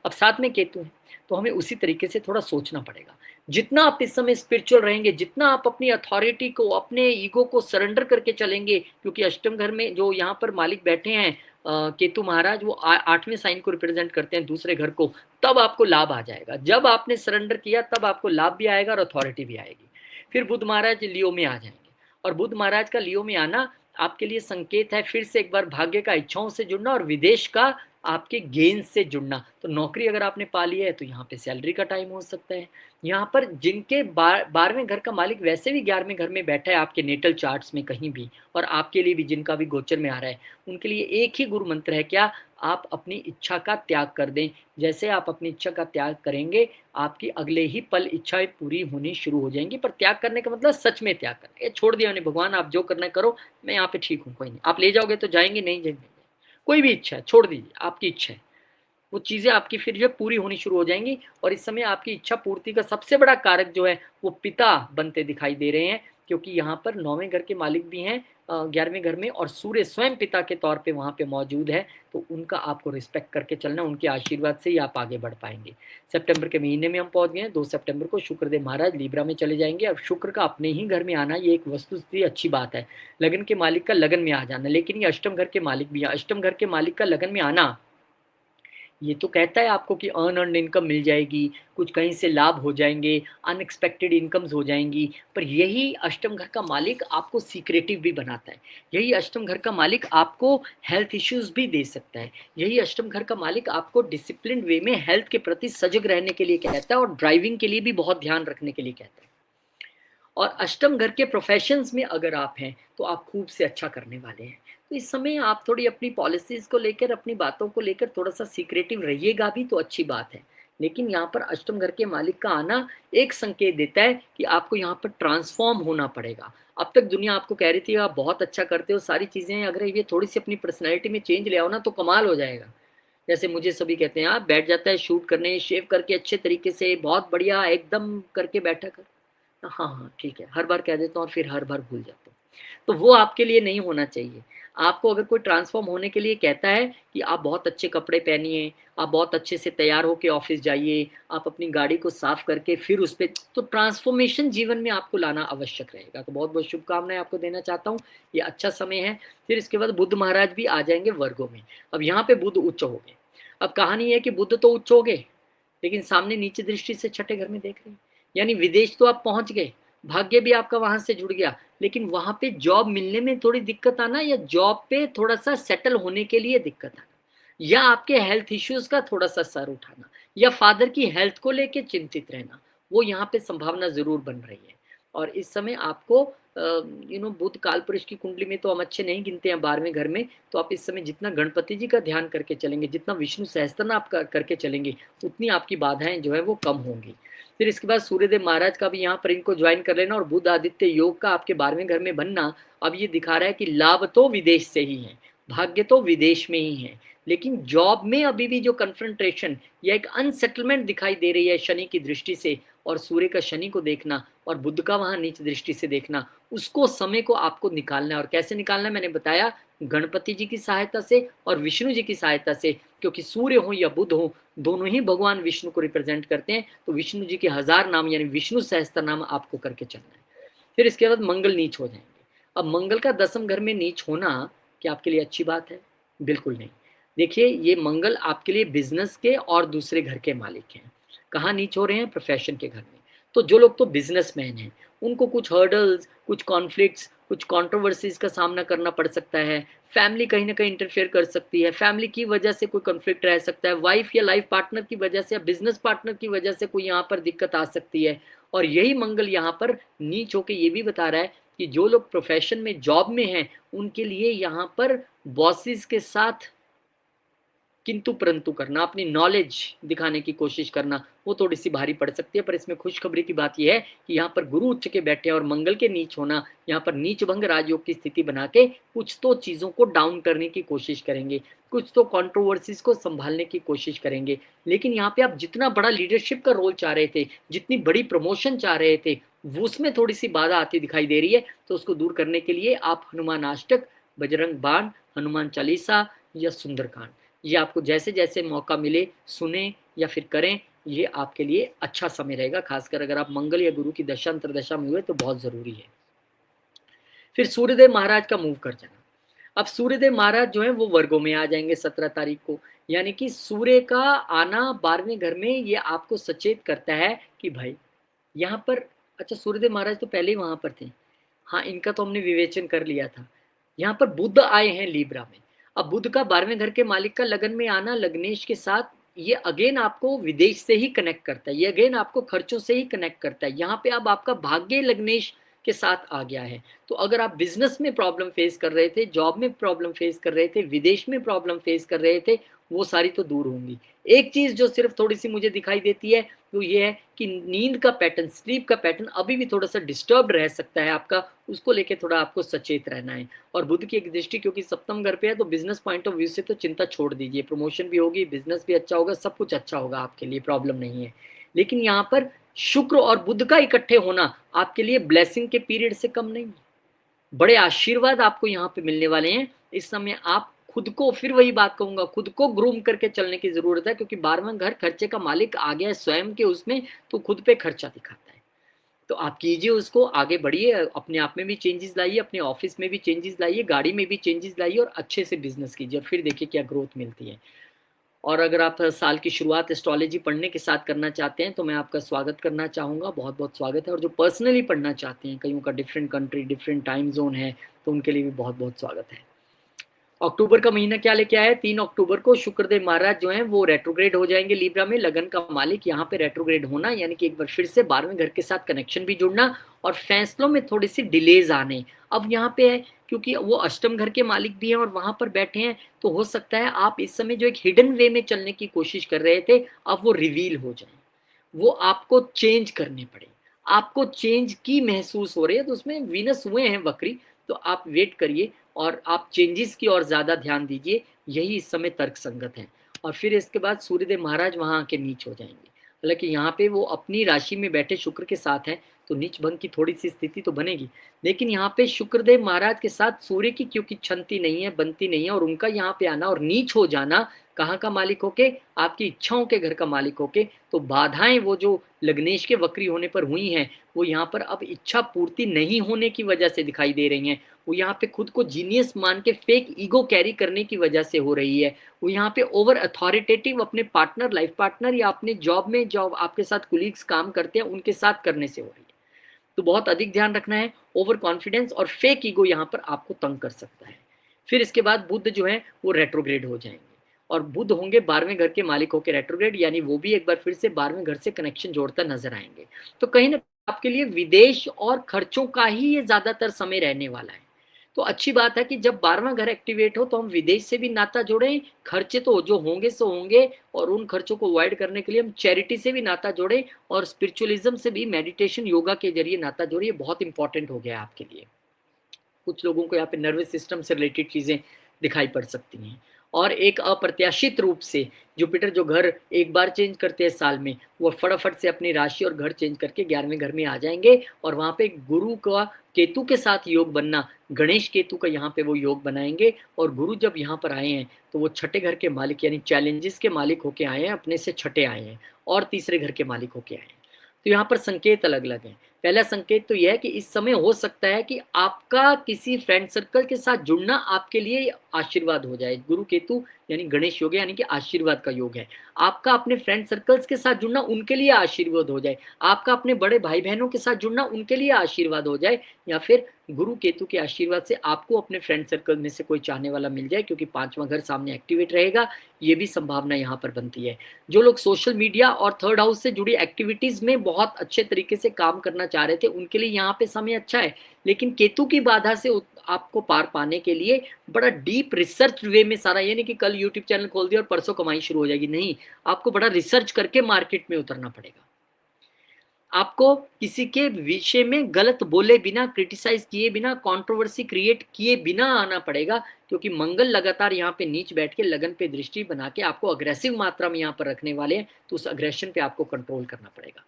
अब साथ में केतु है, तो हमें उसी तरीके से थोड़ा सोचना पड़ेगा। जितना आप इस समय स्पिरिचुअल रहेंगे, जितना आप अपनी अथॉरिटी को, अपने ईगो को सरेंडर करके चलेंगे, क्योंकि अष्टम घर में जो यहाँ पर मालिक बैठे हैं केतु महाराज, वो 8वें साइन को रिप्रेजेंट करते हैं, दूसरे घर को, तब आपको लाभ आ जाएगा। जब आपने सरेंडर किया, तब आपको लाभ भी आएगा और अथॉरिटी भी आएगी। फिर बुध महाराज लियो में आ जाएँगे और बुध महाराज का लियो में आना आपके लिए संकेत है फिर से एक बार भाग्य का इच्छाओं से जुड़ना और विदेश का आपके गेन से जुड़ना। तो नौकरी अगर आपने पा ली है तो यहाँ पे सैलरी का टाइम हो सकता है। यहाँ पर जिनके 12वें घर का मालिक वैसे भी 11वें घर में बैठा है आपके नेटल चार्ट्स में कहीं भी और आपके लिए भी जिनका भी गोचर में आ रहा है, उनके लिए एक ही गुरु मंत्र है क्या? आप अपनी इच्छा का त्याग कर दें। जैसे आप अपनी इच्छा का त्याग करेंगे, आपकी अगले ही पल इच्छाएँ पूरी होनी शुरू हो जाएँगी। पर त्याग करने का मतलब सच में त्याग करना। ये छोड़ दिया मैंने भगवान आप जो करना है करो, मैं यहाँ पे ठीक हूँ, कोई नहीं। आप ले जाओगे तो जाएँगे, नहीं जाएँगे कोई भी इच्छा है, छोड़ दीजिए, आपकी इच्छा है। वो चीज़ें आपकी फिर जो है पूरी होनी शुरू हो जाएँगी और इस समय आपकी इच्छा पूर्ति का सबसे बड़ा कारक जो है, वो पिता बनते दिखाई दे रहे हैं क्योंकि यहाँ पर 9वें घर के मालिक भी हैं 11वें घर में और सूर्य स्वयं पिता के तौर पे वहाँ पे मौजूद है, तो उनका आपको रिस्पेक्ट करके चलना, उनके आशीर्वाद से ही आप आगे बढ़ पाएँगे। सितंबर के महीने में हम पहुँच गए हैं, 2 सितंबर को शुक्रदेव महाराज लिब्रा में चले जाएँगे। अब शुक्र का अपने ही घर में आना ये एक वस्तुस्थिति अच्छी बात है। लगन के मालिक का लगन में आ जाना, लेकिन ये अष्टम घर के मालिक भी हैं। अष्टम घर के मालिक का लगन में आना ये तो कहता है आपको कि अर्न्ड इनकम मिल जाएगी, कुछ कहीं से लाभ हो जाएँगे, अनएक्सपेक्टेड इनकम्स हो जाएँगी, पर यही अष्टम घर का मालिक आपको सीक्रेटिव भी बनाता है। यही अष्टम घर का मालिक आपको हेल्थ इश्यूज़ भी दे सकता है। यही अष्टम घर का मालिक आपको डिसिप्लिन्ड वे में हेल्थ के प्रति सजग रहने के लिए कहता है और ड्राइविंग के लिए भी बहुत ध्यान रखने के लिए कहता है। और अष्टम घर के प्रोफेशंस में अगर आप हैं, तो आप खूब से अच्छा करने वाले हैं। तो इस समय आप थोड़ी अपनी पॉलिसीज़ को लेकर, अपनी बातों को लेकर थोड़ा-सा सीक्रेटिव रहिएगा भी तो अच्छी बात है। लेकिन यहाँ पर अष्टम घर के मालिक का आना एक संकेत देता है कि आपको यहाँ पर ट्रांसफ़ॉर्म होना पड़ेगा। अब तक दुनिया आपको कह रही थी आप बहुत अच्छा करते हो, सारी चीज़ें हैं, अगर ये थोड़ी-सी अपनी पर्सनैलिटी में चेंज ले आओ ना तो कमाल हो जाएगा। जैसे मुझे सभी कहते हैं, "हाँ, बैठ जाता है शूट करने, शेव करके अच्छे तरीके से, बहुत बढ़िया एकदम करके बैठा कर।" हाँ, हाँ, ठीक है। हर बार कह देता हूँ और फिर हर बार भूल जाता हूँ। तो वो आपके लिए नहीं होना चाहिए। आपको अगर कोई ट्रांसफ़ॉर्म होने के लिए कहता है कि आप बहुत अच्छे कपड़े पहनिए, आप बहुत अच्छे से तैयार होके ऑफ़िस जाइए, आप अपनी गाड़ी को साफ़ करके फिर उस पे तो ट्रांसफ़ॉर्मेशन जीवन में आपको लाना आवश्यक रहेगा। तो बहुत-बहुत शुभकामनाएँ आपको देना चाहता हूँ। ये अच्छा समय है। फिर इसके बाद बुध महाराज भी आ जाएँगे वर्गों में। अब यहाँ पे बुध उच्च हो गए। अब कहानी ये है कि बुध तो उच्च हो गए, लेकिन सामने नीचे दृष्टि से छठे घर में देख रहे हैं। यानी विदेश तो आप पहुँच गए, भाग्य भी आपका वहाँ से जुड़ गया, लेकिन वहाँ पे जॉब मिलने में थोड़ी दिक्कत आना या जॉब पे थोड़ा-सा सेटल होने के लिए दिक्कत आना या आपके हेल्थ इश्यूज़ का थोड़ा-सा सर उठाना या फादर की हेल्थ को लेके चिंतित रहना, वो यहाँ पे संभावना ज़रूर बन रही है। और इस समय आपको बुध कालपुरुष की कुंडली में तो हम अच्छे नहीं गिनते हैं 12वें घर में, तो आप इस समय जितना गणपति जी का ध्यान करके चलेंगे, जितना विष्णु सहस्त्रनाम आप करके चलेंगे, उतनी आपकी बाधाएँ जो है वो कम होंगी। फिर इसके बाद सूर्यदेव महाराज का भी यहाँ पर इनको ज्वाइन कर लेना और बुध आदित्य योग का आपके 12वें घर में बनना, अब ये दिखा रहा है कि लाभ तो विदेश से ही है, भाग्य तो विदेश में ही है, लेकिन जॉब में अभी भी जो कन्फ्रंटेशन या एक अनसेटलमेंट दिखाई दे रही है शनि की दृष्टि से और सूर्य का शनि को देखना और बुध का वहाँ नीच दृष्टि से देखना, उसको समय को आपको निकालना है और कैसे निकालना है मैंने बताया, गणपति जी की सहायता से और विष्णु जी की सहायता से, क्योंकि सूर्य हो या बुध हो, दोनों ही भगवान विष्णु को रिप्रेजेंट करते हैं, तो विष्णु जी के 1000 नाम यानी विष्णु सहस्त्र नाम आपको करके चलना है। फिर इसके बाद मंगल नीच हो जाएँगे। अब मंगल का 10म घर में नीच होना क्या आपके लिए अच्छी बात है? बिल्कुल नहीं। देखिए, ये मंगल आपके लिए बिज़नेस के और दूसरे घर के मालिक हैं। कहाँ नीच हो रहे हैं? प्रोफ़ेशन के घर में। तो जो लोग तो बिजनेसमैन हैं, उनको कुछ हर्डल्स, कुछ कॉन्फ्लिक्ट्स, कुछ कंट्रोवर्सीज का सामना करना पड़ सकता है। फैमिली कहीं ना कहीं इंटरफेयर कर सकती है, फैमिली की वजह से कोई कॉन्फ्लिक्ट रह सकता है, वाइफ या लाइफ पार्टनर की वजह से या बिजनेस पार्टनर की वजह से कोई यहाँ पर दिक्कत आ सकती है। और यही मंगल यहाँ पर नीच होके ये भी बता रहा है कि जो लोग प्रोफेशन में, जॉब में हैं, उनके लिए यहाँ पर बॉसेस के साथ किंतु परंतु करना, अपनी नॉलेज दिखाने की कोशिश करना, वो थोड़ी सी भारी पड़ सकती है। पर इसमें खुशखबरी की बात यह है कि यहाँ पर गुरु उच्च के बैठे हैं और मंगल के नीच होना यहाँ पर नीच भंग राजयोग की स्थिति बना के कुछ तो चीज़ों को डाउन करने की कोशिश करेंगे, कुछ तो कंट्रोवर्सीज को संभालने की कोशिश करेंगे। लेकिन यहाँ पे आप जितना बड़ा लीडरशिप का रोल चाह रहे थे, जितनी बड़ी प्रमोशन चाह रहे थे, वो उसमें थोड़ी सी बाधा आती दिखाई दे रही है। तो उसको दूर करने के लिए आप हनुमान अष्टक, बजरंग बाण, हनुमान चालीसा या सुंदरकांड, ये आपको जैसे जैसे मौका मिले सुने या फिर करें, ये आपके लिए अच्छा समय रहेगा। खासकर अगर आप मंगल या गुरु की दशा अंतरदशा में हुए तो बहुत जरूरी है। फिर सूर्यदेव महाराज का मूव कर जाना। अब सूर्यदेव महाराज जो है वो वर्गों में आ जाएंगे 17 तारीख को, यानी कि सूर्य का आना 12वें घर में ये आपको सचेत करता है कि भाई यहाँ पर, अच्छा सूर्यदेव महाराज तो पहले ही वहां पर थे, हाँ इनका तो हमने विवेचन कर लिया था। यहाँ पर बुध आए हैं लीब्रा में। अब बुध का 12वें घर के मालिक का लगन में आना लग्नेश के साथ, ये अगेन आपको विदेश से ही कनेक्ट करता है, ये अगेन आपको खर्चों से ही कनेक्ट करता है। यहाँ पे अब आपका भाग्य लग्नेश के साथ आ गया है। तो अगर आप बिजनेस में प्रॉब्लम फेस कर रहे थे, जॉब में प्रॉब्लम फेस कर रहे थे, विदेश में प्रॉब्लम फेस कर रहे थे, वो सारी तो दूर होंगी। एक चीज जो सिर्फ थोड़ी सी मुझे दिखाई देती है वो ये है कि नींद का पैटर्न, स्लीप का पैटर्न अभी भी थोड़ा सा डिस्टर्ब रह सकता है आपका, उसको लेके थोड़ा आपको सचेत रहना है। और बुध की एक दृष्टि क्योंकि सप्तम घर पे है, तो बिजनेस पॉइंट ऑफ व्यू से तो चिंता छोड़ दीजिए, प्रमोशन भी होगी, बिजनेस भी अच्छा होगा, सब कुछ अच्छा होगा आपके लिए, प्रॉब्लम नहीं है। लेकिन यहाँ पर शुक्र और बुध का इकट्ठे होना आपके लिए ब्लेसिंग के पीरियड से कम नहीं है। बड़े आशीर्वाद आपको यहाँ पे मिलने वाले हैं। इस समय आप खुद को, फिर वही बात कहूंगा, खुद को ग्रूम करके चलने की जरूरत है, क्योंकि 12वां घर खर्चे का मालिक आ गया है स्वयं के उसमें, तो खुद पे खर्चा दिखाता है। तो आप कीजिए उसको, आगे बढ़िए, अपने आप में भी चेंजेस लाइए, अपने ऑफिस में भी चेंजेस लाइए, गाड़ी में भी चेंजेस लाइए और अच्छे से बिजनेस कीजिए और फिर देखिए क्या ग्रोथ मिलती है। और अगर आप साल की शुरुआत एस्ट्रोलॉजी पढ़ने के साथ करना चाहते हैं तो मैं आपका स्वागत करना चाहूँगा, बहुत बहुत स्वागत है। और जो पर्सनली पढ़ना चाहते हैं, कईयों का different country, different time zone है, तो उनके लिए भी बहुत बहुत स्वागत है। अक्टूबर का महीना क्या लेके आया है? 3 अक्टूबर को शुक्रदेव महाराज जो हैं वो रेट्रोग्रेड हो जाएंगे लीब्रा में। लगन का मालिक यहाँ पे रेट्रोग्रेड होना, यानी कि एक बार फिर से 12वें घर के साथ कनेक्शन भी जुड़ना और फैसलों में थोड़ी सी डिलेज आने। अब यहाँ पे है क्योंकि वो अष्टम घर के मालिक भी हैं और वहां पर बैठे हैं, तो हो सकता है आप इस समय जो एक हिडन वे में चलने की कोशिश कर रहे थे, अब वो रिवील हो जाए, वो आपको चेंज करने पड़े, आपको चेंज की महसूस हो रही है। तो उसमें वीनस हुए हैं वक्री, तो आप वेट करिए और आप चेंजेस की ओर ज़्यादा ध्यान दीजिए, यही इस समय तर्क संगत है। और फिर इसके बाद सूर्यदेव महाराज वहाँ आके नीच हो जाएंगे। हालांकि यहाँ पे वो अपनी राशि में बैठे शुक्र के साथ हैं, तो नीच भंग की थोड़ी सी स्थिति तो बनेगी। लेकिन यहाँ पे शुक्रदेव महाराज के साथ सूर्य की क्योंकि क्षंति नहीं है, बनती नहीं है, और उनका यहाँ पे आना और नीच हो जाना, कहाँ का मालिक होके? आपकी इच्छाओं के घर का मालिक होके। तो बाधाएं वो जो लग्नेश के वक्री होने पर हुई हैं, वो यहाँ पर अब इच्छा पूर्ति नहीं होने की वजह से दिखाई दे रही हैं। वो यहाँ पे खुद को जीनियस मान के फेक ईगो कैरी करने की वजह से हो रही है। वो यहाँ पे ओवर अथॉरिटेटिव अपने पार्टनर, लाइफ पार्टनर या अपने जॉब में, जॉब आपके साथ कुलीग्स काम करते हैं उनके साथ करने से हो रही है। तो बहुत अधिक ध्यान रखना है। ओवर कॉन्फिडेंस और फेक ईगो यहाँ पर आपको तंग कर सकता है। फिर इसके बाद बुध जो है वो रेट्रोग्रेड हो जाएंगे और बुध होंगे 12वें घर के मालिक होकर रेट्रोग्रेड, यानी वो भी एक बार फिर से 12वें घर से कनेक्शन जोड़ता नजर आएंगे। तो कहीं ना आपके लिए विदेश और खर्चों का ही ये ज्यादातर समय रहने वाला है। तो अच्छी बात है कि जब 12वां घर एक्टिवेट हो तो हम विदेश से भी नाता जोड़ें, खर्चे तो जो होंगे सो होंगे, और उन खर्चों को अवॉइड करने के लिए हम चैरिटी से भी नाता जोड़ें और स्पिरिचुअलिज्म से भी, मेडिटेशन योगा के जरिए नाता जोड़िए, बहुत इंपॉर्टेंट हो गया है आपके लिए। कुछ लोगों को यहाँ पे नर्वस सिस्टम से रिलेटेड चीज़ें दिखाई पड़ सकती हैं। और एक अप्रत्याशित रूप से जुपिटर जो घर एक बार चेंज करते हैं साल में, वो फटाफट से अपनी राशि और घर चेंज करके 11वें घर में आ जाएंगे। और वहाँ पे गुरु का केतु के साथ योग बनना, गणेश केतु का यहाँ पे वो योग बनाएंगे। और गुरु जब यहाँ पर आए हैं तो वो छठे घर के मालिक यानी चैलेंजेस के मालिक होके आए हैं, अपने से छठे आए हैं और तीसरे घर के मालिक होके आए हैं। तो यहाँ पर संकेत अलग अलग हैं। पहला संकेत तो यह है कि इस समय हो सकता है कि आपका किसी फ्रेंड सर्कल के साथ जुड़ना आपके लिए आशीर्वाद हो जाए। गुरु केतु यानी गणेश योग है, यानी कि आशीर्वाद का योग है। आपका अपने फ्रेंड सर्कल्स के साथ जुड़ना उनके लिए आशीर्वाद हो जाए, आपका अपने बड़े भाई बहनों के साथ जुड़ना उनके लिए आशीर्वाद हो जाए, या फिर गुरु केतु के आशीर्वाद से आपको अपने फ्रेंड सर्कल में से कोई चाहने वाला मिल जाए, क्योंकि पांचवा घर सामने एक्टिवेट रहेगा। ये भी संभावना यहाँ पर बनती है। जो लोग सोशल मीडिया और थर्ड हाउस से जुड़ी एक्टिविटीज में बहुत अच्छे तरीके से काम करना चाह रहे थे, उनके लिए यहाँ पे समय अच्छा है। लेकिन केतु की बाधा से आपको पार पाने के लिए बड़ा डीप रिसर्च वे में सारा, ये नहीं कि कल यूट्यूब चैनल खोल दिया और परसों कमाई शुरू हो जाएगी, नहीं। आपको बड़ा रिसर्च करके मार्केट में उतरना पड़ेगा। आपको किसी के विषय में गलत बोले बिना, क्रिटिसाइज किए बिना, कंट्रोवर्सी क्रिएट किए बिना आना पड़ेगा, क्योंकि मंगल लगातार यहाँ पे नीच बैठ के लगन पे दृष्टि बना के आपको अग्रेसिव मात्रा में यहाँ पर रखने वाले हैं, तो उस अग्रेशन पे आपको कंट्रोल करना पड़ेगा।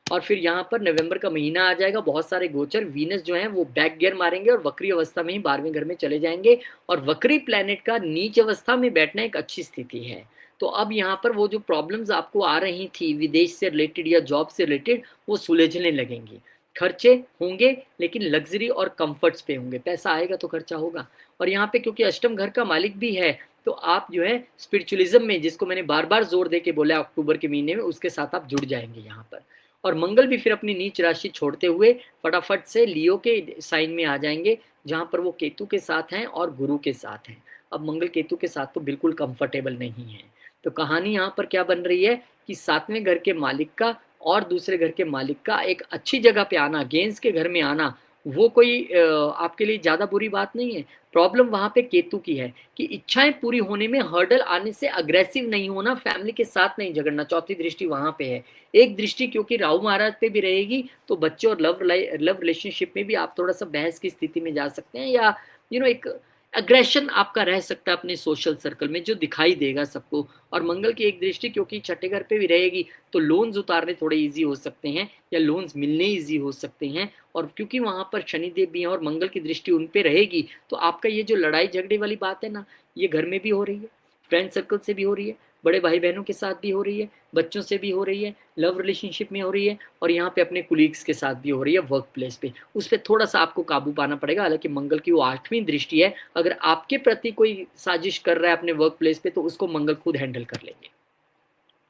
और फिर यहाँ पर नवंबर का महीना आ जाएगा, बहुत सारे गोचर, वीनस जो है वो बैक गियर मारेंगे और वक्री अवस्था में ही 12वें घर में चले जाएंगे, और वक्री प्लेनेट का नीच अवस्था में बैठना एक अच्छी स्थिति है। तो अब यहाँ पर वो जो प्रॉब्लम्स आपको आ रही थी विदेश से रिलेटेड या जॉब से रिलेटेड, वो सुलझने लगेंगी। खर्चे होंगे लेकिन लग्जरी और कंफर्ट्स पे होंगे, पैसा आएगा तो खर्चा होगा। और यहाँ पे क्योंकि अष्टम घर का मालिक भी है, तो आप जो है स्पिरिचुअलिज्म में, जिसको मैंने बार बार जोर दे के बोला अक्टूबर के महीने में, उसके साथ आप जुड़ जाएंगे यहाँ पर। और मंगल भी फिर अपनी नीच राशि छोड़ते हुए फटाफट से लियो के साइन में आ जाएंगे, जहां पर वो केतु के साथ हैं और गुरु के साथ हैं। अब मंगल केतु के साथ तो बिल्कुल कंफर्टेबल नहीं है। तो कहानी यहाँ पर क्या बन रही है कि सातवें घर के मालिक का और दूसरे घर के मालिक का एक अच्छी जगह पे आना, गेंस के घर में आना, वो कोई आपके लिए ज्यादा बुरी बात नहीं है। प्रॉब्लम वहां पे केतु की है कि इच्छाएं पूरी होने में हर्डल आने से अग्रेसिव नहीं होना, फैमिली के साथ नहीं झगड़ना। चौथी दृष्टि वहां पे है। एक दृष्टि क्योंकि राहु महाराज पे भी रहेगी, तो बच्चों और लव रिलेशनशिप में भी आप थोड़ा सा बहस की स्थिति में जा सकते हैं, या एक अग्रेशन आपका रह सकता है अपने सोशल सर्कल में, जो दिखाई देगा सबको। और मंगल की एक दृष्टि क्योंकि छठे घर पे भी रहेगी, तो लोन्स उतारने थोड़े इजी हो सकते हैं, या लोन्स मिलने इजी हो सकते हैं। और क्योंकि वहां पर शनिदेव भी हैं और मंगल की दृष्टि उन पे रहेगी, तो आपका ये जो लड़ाई झगड़े वाली बात है ना, ये घर में भी हो रही है, फ्रेंड सर्कल से भी हो रही है, बड़े भाई बहनों के साथ भी हो रही है, बच्चों से भी हो रही है, लव रिलेशनशिप में हो रही है, और यहाँ पे अपने कुलीग्स के साथ भी हो रही है वर्क प्लेस पे। उस पर थोड़ा सा आपको काबू पाना पड़ेगा। हालांकि मंगल की वो 8वीं दृष्टि है, अगर आपके प्रति कोई साजिश कर रहा है अपने वर्क प्लेस पे, तो उसको मंगल खुद हैंडल कर लेंगे,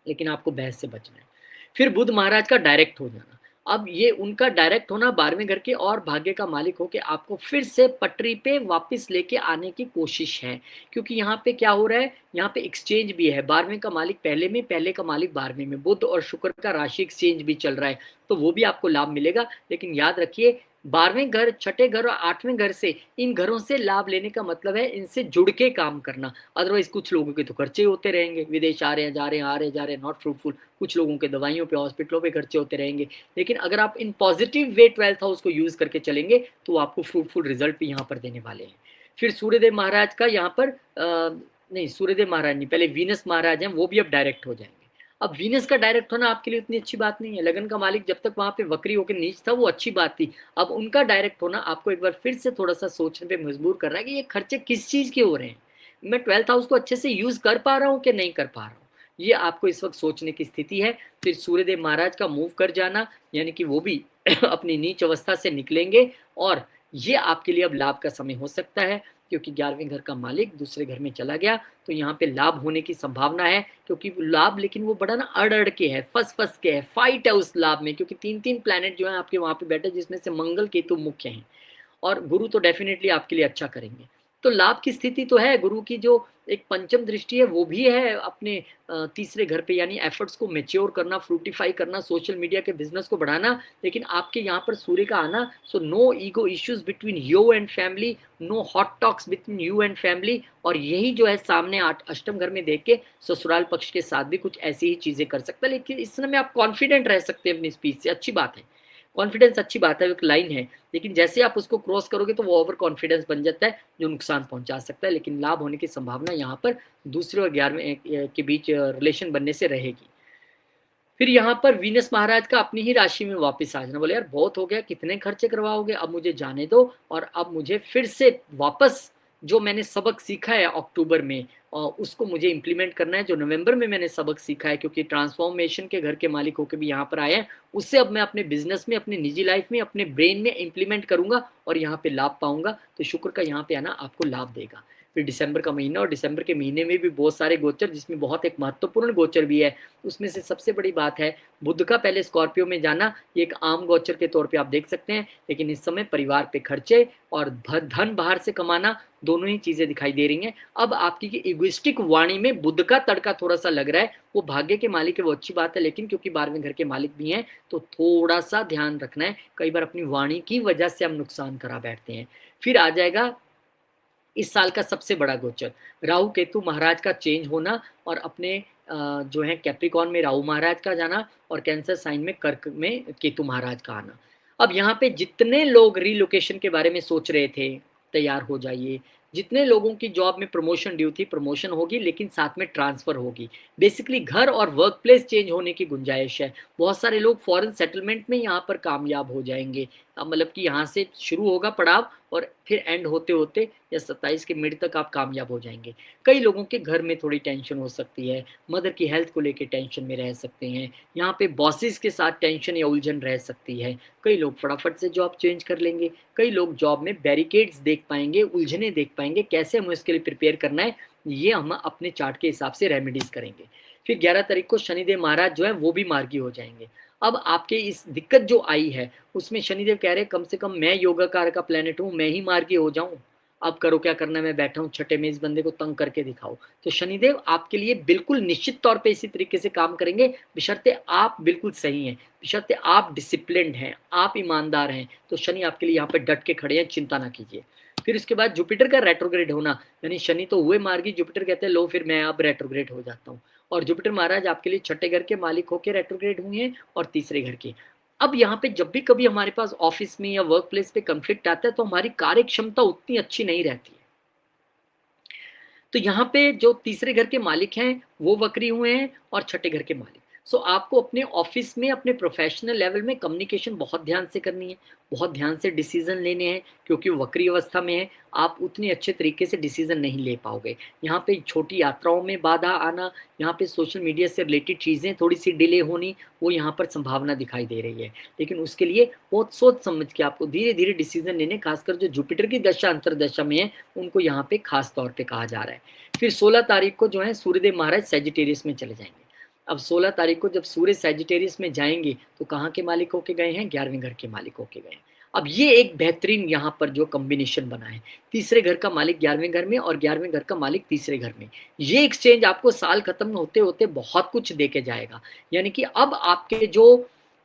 लेकिन आपको बहस से बचना है। फिर बुध महाराज का डायरेक्ट हो जाना, अब ये उनका डायरेक्ट होना 12वें घर के और भाग्य का मालिक होके आपको फिर से पटरी पे वापस लेके आने की कोशिश है। क्योंकि यहाँ पे क्या हो रहा है, यहाँ पे एक्सचेंज भी है, 12वें का मालिक पहले में, पहले का मालिक 12वें में, बुध और शुक्र का राशि एक्सचेंज भी चल रहा है, तो वो भी आपको लाभ मिलेगा। लेकिन याद रखिए, 12वें घर, छठे घर और 8वें घर से, इन घरों से लाभ लेने का मतलब है इनसे जुड़ के काम करना। अदरवाइज कुछ लोगों के तो खर्चे होते रहेंगे, विदेश आ रहे हैं, जा रहे हैं, आ रहे जा रहे हैं, नॉट फ्रूटफुल। कुछ लोगों के दवाइयों पे, हॉस्पिटलों पे खर्चे होते रहेंगे। लेकिन अगर आप in positive way 12th house को यूज करके चलेंगे, तो आपको फ्रूटफुल रिजल्ट भी यहाँ पर देने वाले हैं। फिर सूर्यदेव महाराज का यहाँ पर नहीं, सूर्यदेव महाराज नहीं, पहले वीनस महाराज हैं, वो भी अब डायरेक्ट हो जाएंगे। अब वीनस का डायरेक्ट होना आपके लिए उतनी अच्छी बात नहीं है। लगन का मालिक जब तक वहां पे वक्री होकर नीच था, वो अच्छी बात थी। अब उनका डायरेक्ट होना आपको एक बार फिर से थोड़ा सा सोचने पे मजबूर कर रहा है कि ये खर्चे किस चीज के हो रहे हैं, मैं 12th हाउस को अच्छे से यूज कर पा रहा हूँ कि नहीं कर पा रहा हूँ, ये आपको इस वक्त सोचने की स्थिति है। फिर सूर्यदेव महाराज का मूव कर जाना, यानी कि वो भी अपनी नीच अवस्था से निकलेंगे, और ये आपके लिए अब लाभ का समय हो सकता है, क्योंकि 11वें घर का मालिक दूसरे घर में चला गया, तो यहाँ पे लाभ होने की संभावना है। क्योंकि लाभ, लेकिन वो बड़ा ना अड़ अड़ के है, फंस के है, फाइट है उस लाभ में, क्योंकि तीन तीन प्लैनेट जो है आपके वहां पे बैठे, जिसमें से मंगल केतु मुख्य हैं, और गुरु तो डेफिनेटली आपके लिए अच्छा करेंगे। तो लाभ की स्थिति तो है। गुरु की जो एक पंचम दृष्टि है, वो भी है अपने तीसरे घर पे, यानी एफर्ट्स को मेच्योर करना, फ्रूटिफाई करना, सोशल मीडिया के बिजनेस को बढ़ाना। लेकिन आपके यहाँ पर सूर्य का आना, so no ego issues between you and family, no hot talks between you and family. और यही जो है सामने अष्टम घर में देख के ससुराल पक्ष के साथ भी कुछ ऐसी ही चीजें कर सकता है। लेकिन इस समय आप कॉन्फिडेंट रह सकते हैं अपनी स्पीच से, अच्छी बात है। कॉन्फिडेंस अच्छी बात है, एक लाइन है, लेकिन जैसे आप उसको क्रॉस करोगे तो वो ओवर कॉन्फिडेंस बन जाता है, जो नुकसान पहुंचा सकता है। लेकिन लाभ होने की संभावना यहाँ पर दूसरे और 11वें के बीच रिलेशन बनने से रहेगी। फिर यहाँ पर वीनस महाराज का अपनी ही राशि में वापस आ जाना, बोले यार बहुत हो गया, कितने खर्चे करवाओगे, अब मुझे जाने दो, और अब मुझे फिर से वापस जो मैंने सबक सीखा है अक्टूबर में उसको मुझे इम्प्लीमेंट करना है। जो नवंबर में मैंने सबक सीखा है, क्योंकि ट्रांसफॉर्मेशन के घर के मालिक होकर भी यहाँ पर आए हैं, उससे अब मैं अपने बिजनेस में, अपनी निजी लाइफ में, अपने ब्रेन में इम्प्लीमेंट करूंगा और यहाँ पे लाभ पाऊंगा। तो शुक्र का यहाँ पे आना आपको लाभ देगा। फिर दिसंबर का महीना, और दिसंबर के महीने में भी बहुत सारे गोचर, जिसमें बहुत एक महत्वपूर्ण गोचर भी है। उसमें से सबसे बड़ी बात है बुध का पहले स्कॉर्पियो में जाना। ये एक आम गोचर के तौर पे आप देख सकते हैं, लेकिन इस समय परिवार पे खर्चे और धन बाहर से कमाना, दोनों ही चीजें दिखाई दे रही हैं। अब आपकी इगोइस्टिक वाणी में बुध का तड़का थोड़ा सा लग रहा है। वो भाग्य के मालिक है, वो अच्छी बात है, लेकिन क्योंकि 12वें घर के मालिक भी हैं तो थोड़ा सा ध्यान रखना है। कई बार अपनी वाणी की वजह से हम नुकसान करा बैठते हैं। फिर आ जाएगा इस साल का सबसे बड़ा गोचर, राहु केतु महाराज का चेंज होना, और अपने जो है कैप्रिकॉन में राहु महाराज का जाना, और कैंसर साइन में कर्क में केतु महाराज का आना। अब यहाँ पे जितने लोग रिलोकेशन के बारे में सोच रहे थे, तैयार हो जाइए। जितने लोगों की जॉब में प्रमोशन ड्यू थी, प्रमोशन होगी, लेकिन साथ में ट्रांसफर होगी। बेसिकली घर और वर्क प्लेस चेंज होने की गुंजाइश है। बहुत सारे लोग फॉरेन सेटलमेंट में यहाँ पर कामयाब हो जाएंगे। मतलब कि यहाँ से शुरू होगा पड़ाव और फिर एंड होते होते या 27 के मिड तक आप कामयाब हो जाएंगे। कई लोगों के घर में थोड़ी टेंशन हो सकती है, मदर की हेल्थ को लेकर टेंशन में रह सकते हैं। यहाँ पे बॉसेस के साथ टेंशन या उलझन रह सकती है। कई लोग फटाफट से जॉब चेंज कर लेंगे। कई लोग जॉब में बैरिकेड्स देख पाएंगे, उलझने देख पाएंगे। कैसे हमें इसके लिए प्रिपेयर करना है, ये हम अपने चार्ट के हिसाब से रेमेडीज करेंगे। फिर 11 तारीख को शनिदेव महाराज जो है वो भी मार्गी हो जाएंगे। अब आपके इस दिक्कत जो आई है उसमें शनिदेव कह रहे हैं कम से कम मैं योगाकार का प्लेनेट हूं, मैं ही मार्गी हो जाऊं। अब करो क्या करना है, मैं बैठा हूं छठे में, इस बंदे को तंग करके दिखाओ। तो शनिदेव आपके लिए बिल्कुल निश्चित तौर पे इसी तरीके से काम करेंगे, बशर्ते आप बिल्कुल सही हैं, बशर्ते आप डिसिप्लिन्ड हैं, आप ईमानदार हैं। तो शनि आपके लिए यहाँ पे डट के खड़े हैं, चिंता ना कीजिए। फिर उसके बाद जुपिटर का रेट्रोग्रेड होना, यानी शनि तो हुए मार्गी, जुपिटर कहते हैं लो फिर मैं अब रेट्रोग्रेड हो जाता हूँ। और जुपिटर महाराज आपके लिए छठे घर के मालिक होकर रेट्रोग्रेड हुए हैं और तीसरे घर के। अब यहाँ पे जब भी कभी हमारे पास ऑफिस में या वर्क प्लेस पे कंफ्लिक्ट आता है तो हमारी कार्य क्षमता उतनी अच्छी नहीं रहती है। तो यहाँ पे जो तीसरे घर के मालिक हैं वो वक्री हुए हैं और छठे घर के मालिक। सो आपको अपने ऑफिस में, अपने प्रोफेशनल लेवल में कम्युनिकेशन बहुत ध्यान से करनी है, बहुत ध्यान से डिसीजन लेने हैं, क्योंकि वो वक्री अवस्था में है। आप उतने अच्छे तरीके से डिसीजन नहीं ले पाओगे। यहाँ पे छोटी यात्राओं में बाधा आना, यहाँ पे सोशल मीडिया से रिलेटेड चीज़ें थोड़ी सी डिले होनी, वो यहाँ पर संभावना दिखाई दे रही है। लेकिन उसके लिए बहुत सोच समझ के आपको धीरे धीरे डिसीजन लेने, खासकर जो जुपिटर की दशा अंतरदशा में है उनको यहाँ पे खास तौर पे कहा जा रहा है। फिर 16 तारीख को जो है सूर्यदेव महाराज सेजिटेरियस में चले जाएंगे। अब 16 तारीख को जब सूर्य सेजिटेरियस में जाएंगे तो कहाँ के मालिक होके गए हैं, 11वें घर के मालिक होके गए हैं। अब ये एक बेहतरीन यहाँ पर जो कॉम्बिनेशन बना है, तीसरे घर का मालिक 11वें घर में और 11वें घर का मालिक तीसरे घर में, ये एक्सचेंज आपको साल खत्म होते होते बहुत कुछ देके जाएगा। यानी कि अब आपके जो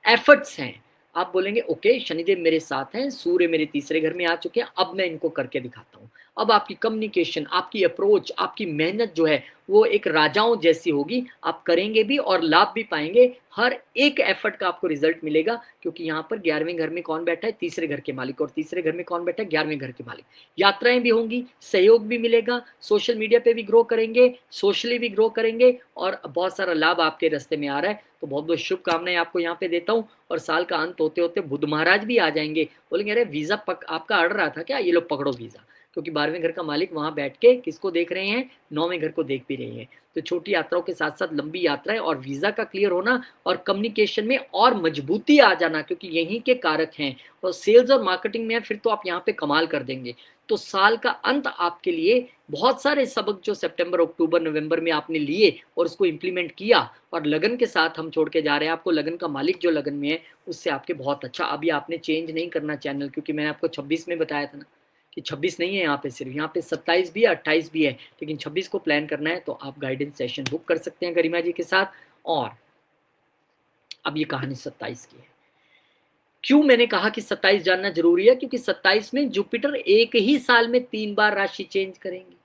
एफर्ट्स हैं, आप बोलेंगे ओके शनिदेव मेरे साथ हैं, सूर्य मेरे तीसरे घर में आ चुके हैं, अब मैं इनको करके दिखाता हूँ। अब आपकी कम्युनिकेशन, आपकी अप्रोच, आपकी मेहनत जो है वो एक राजाओं जैसी होगी। आप करेंगे भी और लाभ भी पाएंगे। हर एक एफर्ट का आपको रिजल्ट मिलेगा, क्योंकि यहाँ पर 11वें घर में कौन बैठा है, तीसरे घर के मालिक, और तीसरे घर में कौन बैठा है, 11वें घर के मालिक। यात्राएं भी होंगी, सहयोग भी मिलेगा, सोशल मीडिया पे भी ग्रो करेंगे, सोशली भी ग्रो करेंगे, और बहुत सारा लाभ आपके रास्ते में आ रहा है। तो बहुत बहुत शुभकामनाएं आपको यहाँ पे देता हूँ। और साल का अंत होते होते बुध महाराज भी आ जाएंगे। बोलेंगे अरे वीजा आपका अड़ रहा था क्या, ये लो पकड़ो वीजा। क्योंकि 12वें घर का मालिक वहां बैठ के किसको देख रहे हैं, 9वें घर को देख भी रहे हैं। तो छोटी यात्राओं के साथ साथ लंबी यात्राएं और वीजा का क्लियर होना और कम्युनिकेशन में और मजबूती आ जाना, क्योंकि यहीं के कारक हैं। और सेल्स और मार्केटिंग में है, फिर तो आप यहाँ पे कमाल कर देंगे। तो साल का अंत आपके लिए बहुत सारे सबक जो सितंबर अक्टूबर नवंबर में आपने लिए और उसको इंप्लीमेंट किया, और लगन के साथ हम छोड़ के जा रहे हैं आपको। लगन का मालिक जो लगन में है उससे आपके बहुत अच्छा। अभी आपने चेंज नहीं करना चैनल, क्योंकि मैंने आपको 26 में बताया था ना कि 26 नहीं है यहाँ पे, सिर्फ यहाँ पे 27 भी है, 28 भी है, लेकिन 26 को प्लान करना है। तो आप गाइडेंस सेशन बुक कर सकते हैं गरिमा जी के साथ। और अब ये कहानी 27 की है। क्यों मैंने कहा कि 27 जानना जरूरी है, क्योंकि 27 में जुपिटर एक ही साल में 3 बार राशि चेंज करेंगे।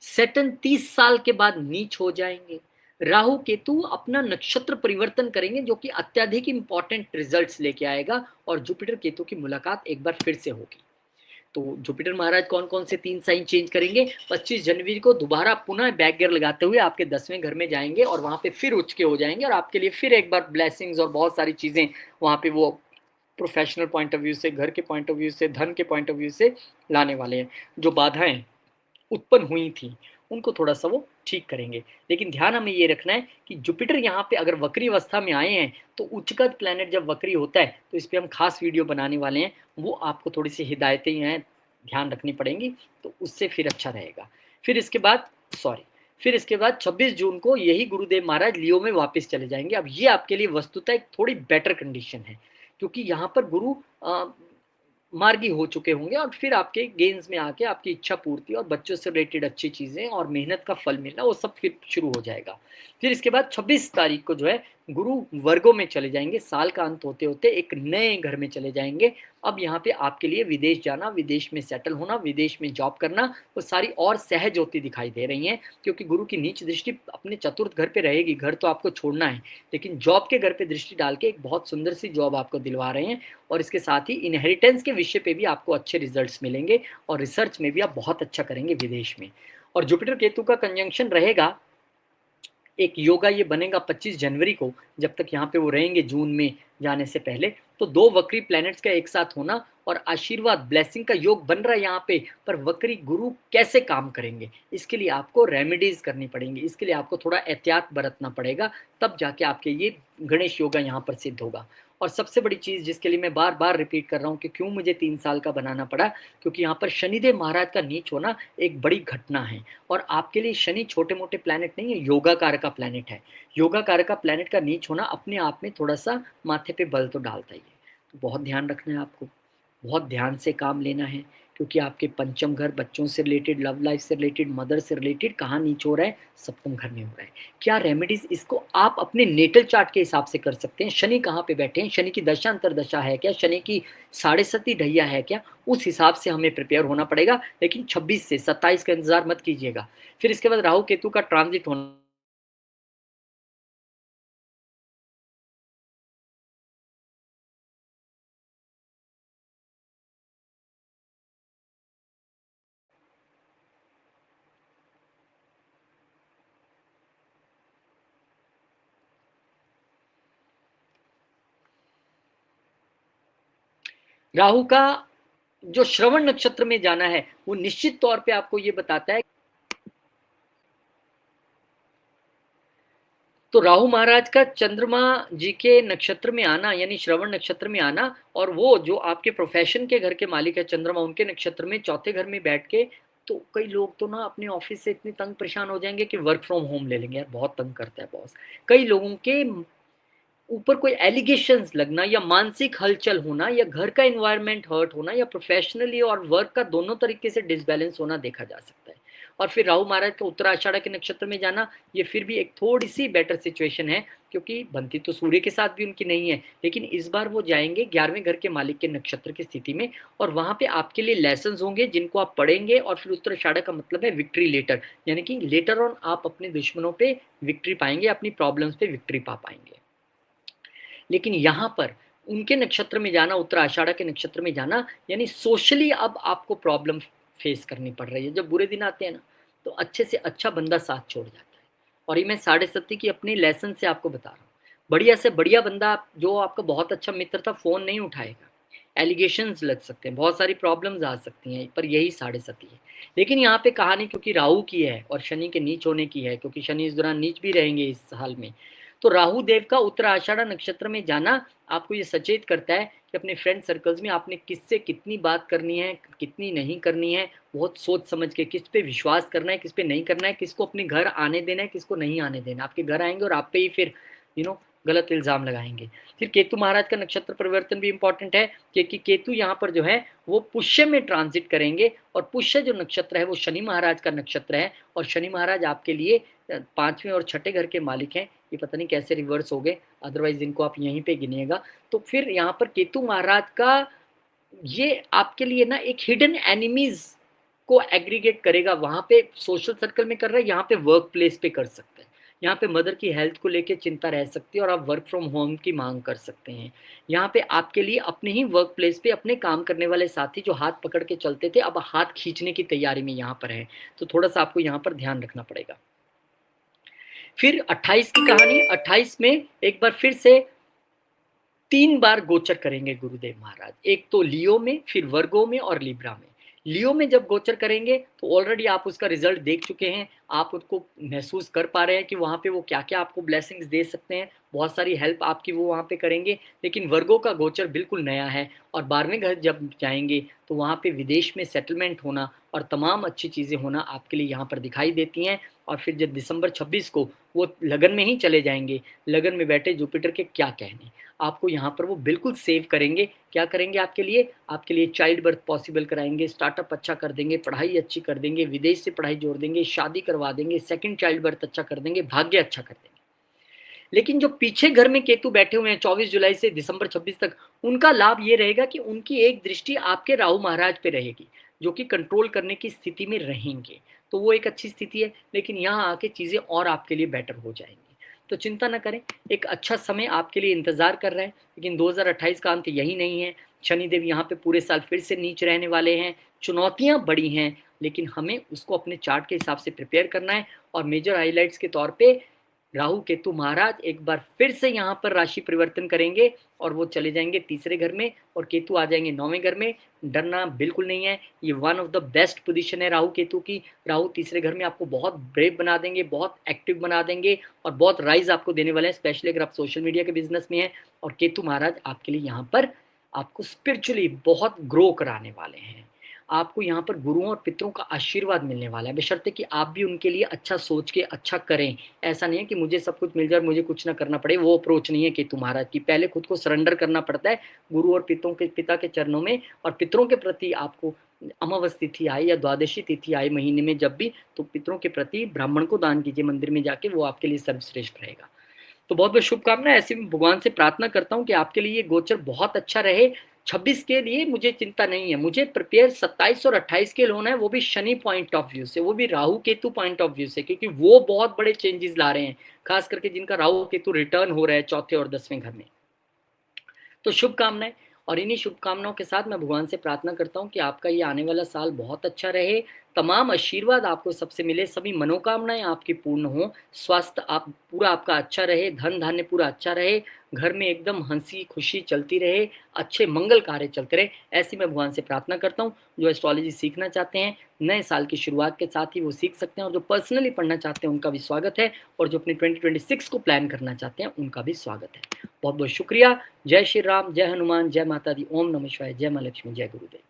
सैटर्न 30 साल के बाद नीच हो जाएंगे। राहु केतु अपना नक्षत्र परिवर्तन करेंगे, जो कि अत्यधिक इंपॉर्टेंट रिजल्ट्स लेके आएगा। और जुपिटर केतु की मुलाकात एक बार फिर से होगी। तो जुपिटर महाराज कौन कौन से 3 साइन चेंज करेंगे, 25 जनवरी को दोबारा पुनः बैक गियर लगाते हुए आपके 10वें घर में जाएंगे और वहां पे फिर उच्च के हो जाएंगे, और आपके लिए फिर एक बार ब्लेसिंग्स और बहुत सारी चीजें वहां पे वो प्रोफेशनल पॉइंट ऑफ व्यू से, घर के पॉइंट ऑफ व्यू से, धन के पॉइंट ऑफ व्यू से लाने वाले हैं। जो बाधाएं उत्पन्न हुई थी, उनको थोड़ा-सा वो ठीक करेंगे। लेकिन ध्यान हमें ये रखना है कि जुपिटर यहाँ पे अगर वक्री अवस्था में आए हैं, तो उच्चगत प्लैनेट जब वक्री होता है, तो इस पे हम खास वीडियो बनाने वाले हैं। वो आपको थोड़ी-सी हिदायतें हैं, ध्यान रखनी पड़ेंगी, तो उससे फिर अच्छा रहेगा। फिर इसके बाद सॉरी, फिर इसके बाद 26 जून को यही गुरुदेव महाराज लियो में वापस चले जाएँगे। अब ये आपके लिए वस्तुतः एक थोड़ी बेटर कंडीशन है, क्योंकि यहाँ पर गुरु मार्गी हो चुके होंगे और फिर आपके गेम्स में आके आपकी इच्छा पूर्ति और बच्चों से रिलेटेड अच्छी चीज़ें और मेहनत का फल मिलना वो सब फिर शुरू हो जाएगा। फिर इसके बाद 26 तारीख को जो है गुरु वर्गों में चले जाएँगे, साल का अंत होते-होते एक नए घर में चले जाएँगे। अब यहाँ पे आपके लिए विदेश जाना, विदेश में सेटल होना, विदेश में जॉब करना, वो सारी और सहज होती दिखाई दे रही हैं, क्योंकि गुरु की नीच दृष्टि अपने चतुर्थ घर पे रहेगी, घर तो आपको छोड़ना है, लेकिन जॉब के घर पे दृष्टि डाल के एक बहुत सुंदर सी जॉब आपको दिलवा रहे हैं और इसके साथ ही इनहेरिटेंस के विषय पे भी आपको अच्छे रिजल्ट्स मिलेंगे और रिसर्च में भी आप बहुत अच्छा करेंगे विदेश में। और जुपिटर केतु का कंजंक्शन रहेगा, एक योगा ये बनेगा 25 जनवरी को, जब तक यहाँ पे वो रहेंगे जून में जाने से पहले। तो दो वक्री प्लैनेट्स का एक साथ होना और आशीर्वाद ब्लेसिंग का योग बन रहा है यहाँ पे, पर वक्री गुरु कैसे काम करेंगे, इसके लिए आपको रेमेडीज करनी पड़ेंगी, इसके लिए आपको थोड़ा एहतियात बरतना पड़ेगा, तब जाके आपके ये गणेश योगा यहाँ पर सिद्ध होगा। और सबसे बड़ी चीज़ जिसके लिए मैं बार बार रिपीट कर रहा हूँ कि क्यों मुझे 3 साल का बनाना पड़ा, क्योंकि यहाँ पर शनिदेव महाराज का नीच होना एक बड़ी घटना है। और आपके लिए शनि छोटे-मोटे प्लैनेट नहीं है, योगा कारक का प्लैनेट है। योगा कारक का प्लैनेट का नीच होना अपने आप में थोड़ा-सा माथे पे बल तो डालता ही है। तो बहुत ध्यान रखना है आपको, बहुत ध्यान से काम लेना है, क्योंकि आपके पंचम घर बच्चों से रिलेटेड, लव लाइफ से रिलेटेड, मदर से रिलेटेड कहाँ नीच हो रहा है, सप्तम घर में हो रहा है। क्या रेमेडीज़ इसको आप अपने नेटल चार्ट के हिसाब से कर सकते हैं, शनि कहाँ पे बैठे हैं, शनि की दशा अंतर्दशा है क्या, शनि की साढ़े सती ढैया है क्या, उस हिसाब से हमें प्रिपेयर होना पड़ेगा। लेकिन 26 से 27 का इंतज़ार मत कीजिएगा। फिर इसके बाद राहु केतु का ट्रांजिट होना। राहु का जो श्रवण नक्षत्र में जाना है, वो निश्चित तौर पे आपको ये बताता है। तो राहु महाराज का चंद्रमा जी के नक्षत्र में आना यानी श्रवण नक्षत्र में आना, और वो जो आपके प्रोफेशन के घर के मालिक है चंद्रमा, उनके नक्षत्र में चौथे घर में बैठ के, तो कई लोग तो ना अपने ऑफिस से इतने तंग परेशान हो जाएंगे कि वर्क फ्रॉम होम ले लेंगे, यार बहुत तंग करता है बॉस। कई लोगों के ऊपर कोई एलिगेशंस लगना या मानसिक हलचल होना या घर का एनवायरनमेंट हर्ट होना या प्रोफेशनली और वर्क का दोनों तरीके से डिसबैलेंस होना देखा जा सकता है। और फिर राहु महाराज का उत्तराषाढ़ के नक्षत्र में जाना, ये फिर भी एक थोड़ी सी बेटर सिचुएशन है, क्योंकि बनती तो सूर्य के साथ भी उनकी नहीं है, लेकिन इस बार वो जाएंगे 11वें घर के मालिक के नक्षत्र की स्थिति में, और वहां पे आपके लिए लेसन होंगे जिनको आप पढ़ेंगे, और फिर उत्तराषाढ़ का मतलब है विक्ट्री लेटर, यानी कि लेटर ऑन आप अपने दुश्मनों पे विक्ट्री पाएंगे, अपनी प्रॉब्लम्स पे विक्ट्री पा पाएंगे। लेकिन यहाँ पर उनके नक्षत्र में जाना, उत्तराषाढ़ के नक्षत्र में जाना, यानी सोशली अब आपको प्रॉब्लम फेस करनी पड़ रही है। जब बुरे दिन आते हैं ना, तो अच्छे से अच्छा बंदा साथ छोड़ जाता है। और ये मैं साढ़े सती की अपनी लेसन से आपको बता रहा हूँ। बढ़िया से बढ़िया बंदा जो आपका बहुत अच्छा मित्र था, फ़ोन नहीं उठाएगा। एलिगेशंस लग सकते हैं, बहुत सारी प्रॉब्लम्स आ सकती हैं, पर यही साढ़े सती है। लेकिन यहाँ पे कहानी क्योंकि राहु की है और शनि के नीच होने की है, क्योंकि शनि इस दौरान नीच भी रहेंगे इस साल में, तो राहु देव का उत्तराषाढ़ नक्षत्र में जाना आपको ये सचेत करता है कि अपने फ्रेंड सर्कल्स में आपने किससे कितनी बात करनी है, कितनी नहीं करनी है, बहुत सोच समझ के किस पे विश्वास करना है, किस पे नहीं करना है, किसको अपने घर आने देना है, किसको नहीं आने देना। आपके घर आएंगे और आप पे ही फिर गलत इल्ज़ाम लगाएंगे। फिर केतु महाराज का नक्षत्र परिवर्तन भी इंपॉर्टेंट है, क्योंकि केतु यहाँ पर जो है वो पुष्य में ट्रांजिट करेंगे, और पुष्य जो नक्षत्र है वो शनि महाराज का नक्षत्र है, और शनि महाराज आपके लिए 5वें और छठे घर के मालिक हैं। ये पता नहीं कैसे रिवर्स हो गए, अदरवाइज इनको आप यहीं पे गिनिएगा। तो फिर यहाँ पर केतु महाराज का ये आपके लिए ना एक हिडन एनिमीज को एग्रीगेट करेगा। वहां पे सोशल सर्कल में कर रहा है, यहाँ पे वर्क प्लेस पे कर सकते हैं। यहाँ पे मदर की हेल्थ को लेके चिंता रह सकती है और आप वर्क फ्रॉम होम की मांग कर सकते हैं। यहाँ पे आपके लिए अपने ही वर्क प्लेस पे अपने काम करने वाले साथी जो हाथ पकड़ के चलते थे, अब हाथ खींचने की तैयारी में यहाँ पर है। तो थोड़ा सा आपको यहाँ पर ध्यान रखना पड़ेगा। फिर 28 की कहानी, 28 में एक बार फिर से 3 बार गोचर करेंगे गुरुदेव महाराज, एक तो लियो में, फिर वर्गो में और लिब्रा में। लियो में जब गोचर करेंगे तो ऑलरेडी आप उसका रिजल्ट देख चुके हैं, आप उसको महसूस कर पा रहे हैं कि वहाँ पे वो क्या-क्या आपको ब्लेसिंग्स दे सकते हैं, बहुत सारी हेल्प आपकी वो वहाँ पे करेंगे। लेकिन वर्गों का गोचर बिल्कुल नया है और 12वें घर जब जाएँगे तो वहाँ पे विदेश में सेटलमेंट होना और तमाम अच्छी चीज़ें होना आपके लिए यहाँ पर दिखाई देती हैं। और फिर जब दिसंबर 26 को वो लगन में ही चले जाएँगे, लगन में बैठे जुपिटर के क्या कहने। आपको यहाँ पर वो बिल्कुल सेव करेंगे, क्या करेंगे आपके लिए? आपके लिए चाइल्ड बर्थ पॉसिबल कराएँगे, स्टार्टअप अच्छा कर देंगे, पढ़ाई अच्छी कर देंगे, विदेश से पढ़ाई जोड़ देंगे, शादी करवा देंगे, सेकंड चाइल्ड बर्थ अच्छा कर देंगे, भाग्य अच्छा कर देंगे। लेकिन जो पीछे घर में केतु बैठे हुए हैं 24 जुलाई से दिसंबर 26 तक, उनका लाभ ये रहेगा कि उनकी एक दृष्टि आपके राहु महाराज पे रहेगी, जो कि कंट्रोल करने की स्थिति में रहेंगे। तो वो एक अच्छी स्थिति है, लेकिन यहाँ आके चीज़ें और आपके लिए बेटर हो जाएँगी। तो चिंता ना करें, एक अच्छा समय आपके लिए इंतज़ार कर रहा है, लेकिन 2028 का अंत यही नहीं है। शनिदेव यहाँ पे पूरे साल फिर से नीच रहने वाले हैं, चुनौतियाँ बड़ी हैं, लेकिन हमें उसको अपने चार्ट के हिसाब से प्रिपेयर करना है। और मेजर हाइलाइट्स के तौर पे राहु केतु महाराज एक बार फिर से यहाँ पर राशि परिवर्तन करेंगे और वो चले जाएंगे तीसरे घर में और केतु आ जाएंगे 9वें घर में। डरना बिल्कुल नहीं है, ये one of the best position है राहु केतु की। राहु तीसरे घर में आपको बहुत ब्रेव बना देंगे, बहुत एक्टिव बना देंगे और बहुत राइज आपको देने वाले हैं, स्पेशली अगर आप सोशल मीडिया के बिजनेस में हैं। और केतु महाराज आपके लिए यहाँ पर आपको स्पिरिचुअली बहुत ग्रो कराने वाले हैं। आपको यहाँ पर गुरुओं और पितरों का आशीर्वाद मिलने वाला है, बशर्ते कि आप भी उनके लिए अच्छा सोच के अच्छा करें। ऐसा नहीं है कि मुझे सब कुछ मिल जाए और मुझे कुछ ना करना पड़े, वो अप्रोच नहीं है केतु महाराज की। पहले खुद को सरेंडर करना पड़ता है गुरु और पिता के चरणों में। और पितरों के प्रति आपको अमावस तिथि आए या द्वादशी तिथि आए महीने में जब भी, तो पितरों के प्रति ब्राह्मण को दान कीजिए मंदिर में जाके, वो आपके लिए सर्वश्रेष्ठ रहेगा। तो बहुत बहुत शुभकामनाएं। ऐसे में भगवान से प्रार्थना करता हूँ कि आपके लिए ये गोचर बहुत अच्छा रहे। 26 के लिए मुझे चिंता नहीं है, मुझे प्रिपेयर 27 और 28 के लिए होना है, वो भी शनि पॉइंट ऑफ व्यू से, वो भी Rahu Ketu point of view से, क्योंकि वो बहुत बड़े चेंजेस ला रहे हैं, खास करके जिनका राहु केतु रिटर्न हो रहा है चौथे और 10वें घर में। तो शुभकामनाएं। और इन्हीं शुभकामनाओं के साथ मैं भगवान से प्रार्थना करता हूँ कि आपका ये आने वाला साल बहुत अच्छा रहे, तमाम आशीर्वाद आपको सबसे मिले, सभी मनोकामनाएं आपकी पूर्ण हो, स्वास्थ्य आप पूरा आपका अच्छा रहे, धन धान्य पूरा अच्छा रहे, घर में एकदम हंसी खुशी चलती रहे, अच्छे मंगल कार्य चलते रहे। ऐसी मैं भगवान से प्रार्थना करता हूँ। जो एस्ट्रोलॉजी सीखना चाहते हैं नए साल की शुरुआत के साथ ही वो सीख सकते हैं, और जो पर्सनली पढ़ना चाहते हैं उनका भी स्वागत है, और जो अपने 2026 को प्लान करना चाहते हैं उनका भी स्वागत है। बहुत बहुत शुक्रिया। जय श्री राम, जय हनुमान, जय माता दी, ओम नमः शिवाय, जय माँ लक्ष्मी, जय गुरुदेव।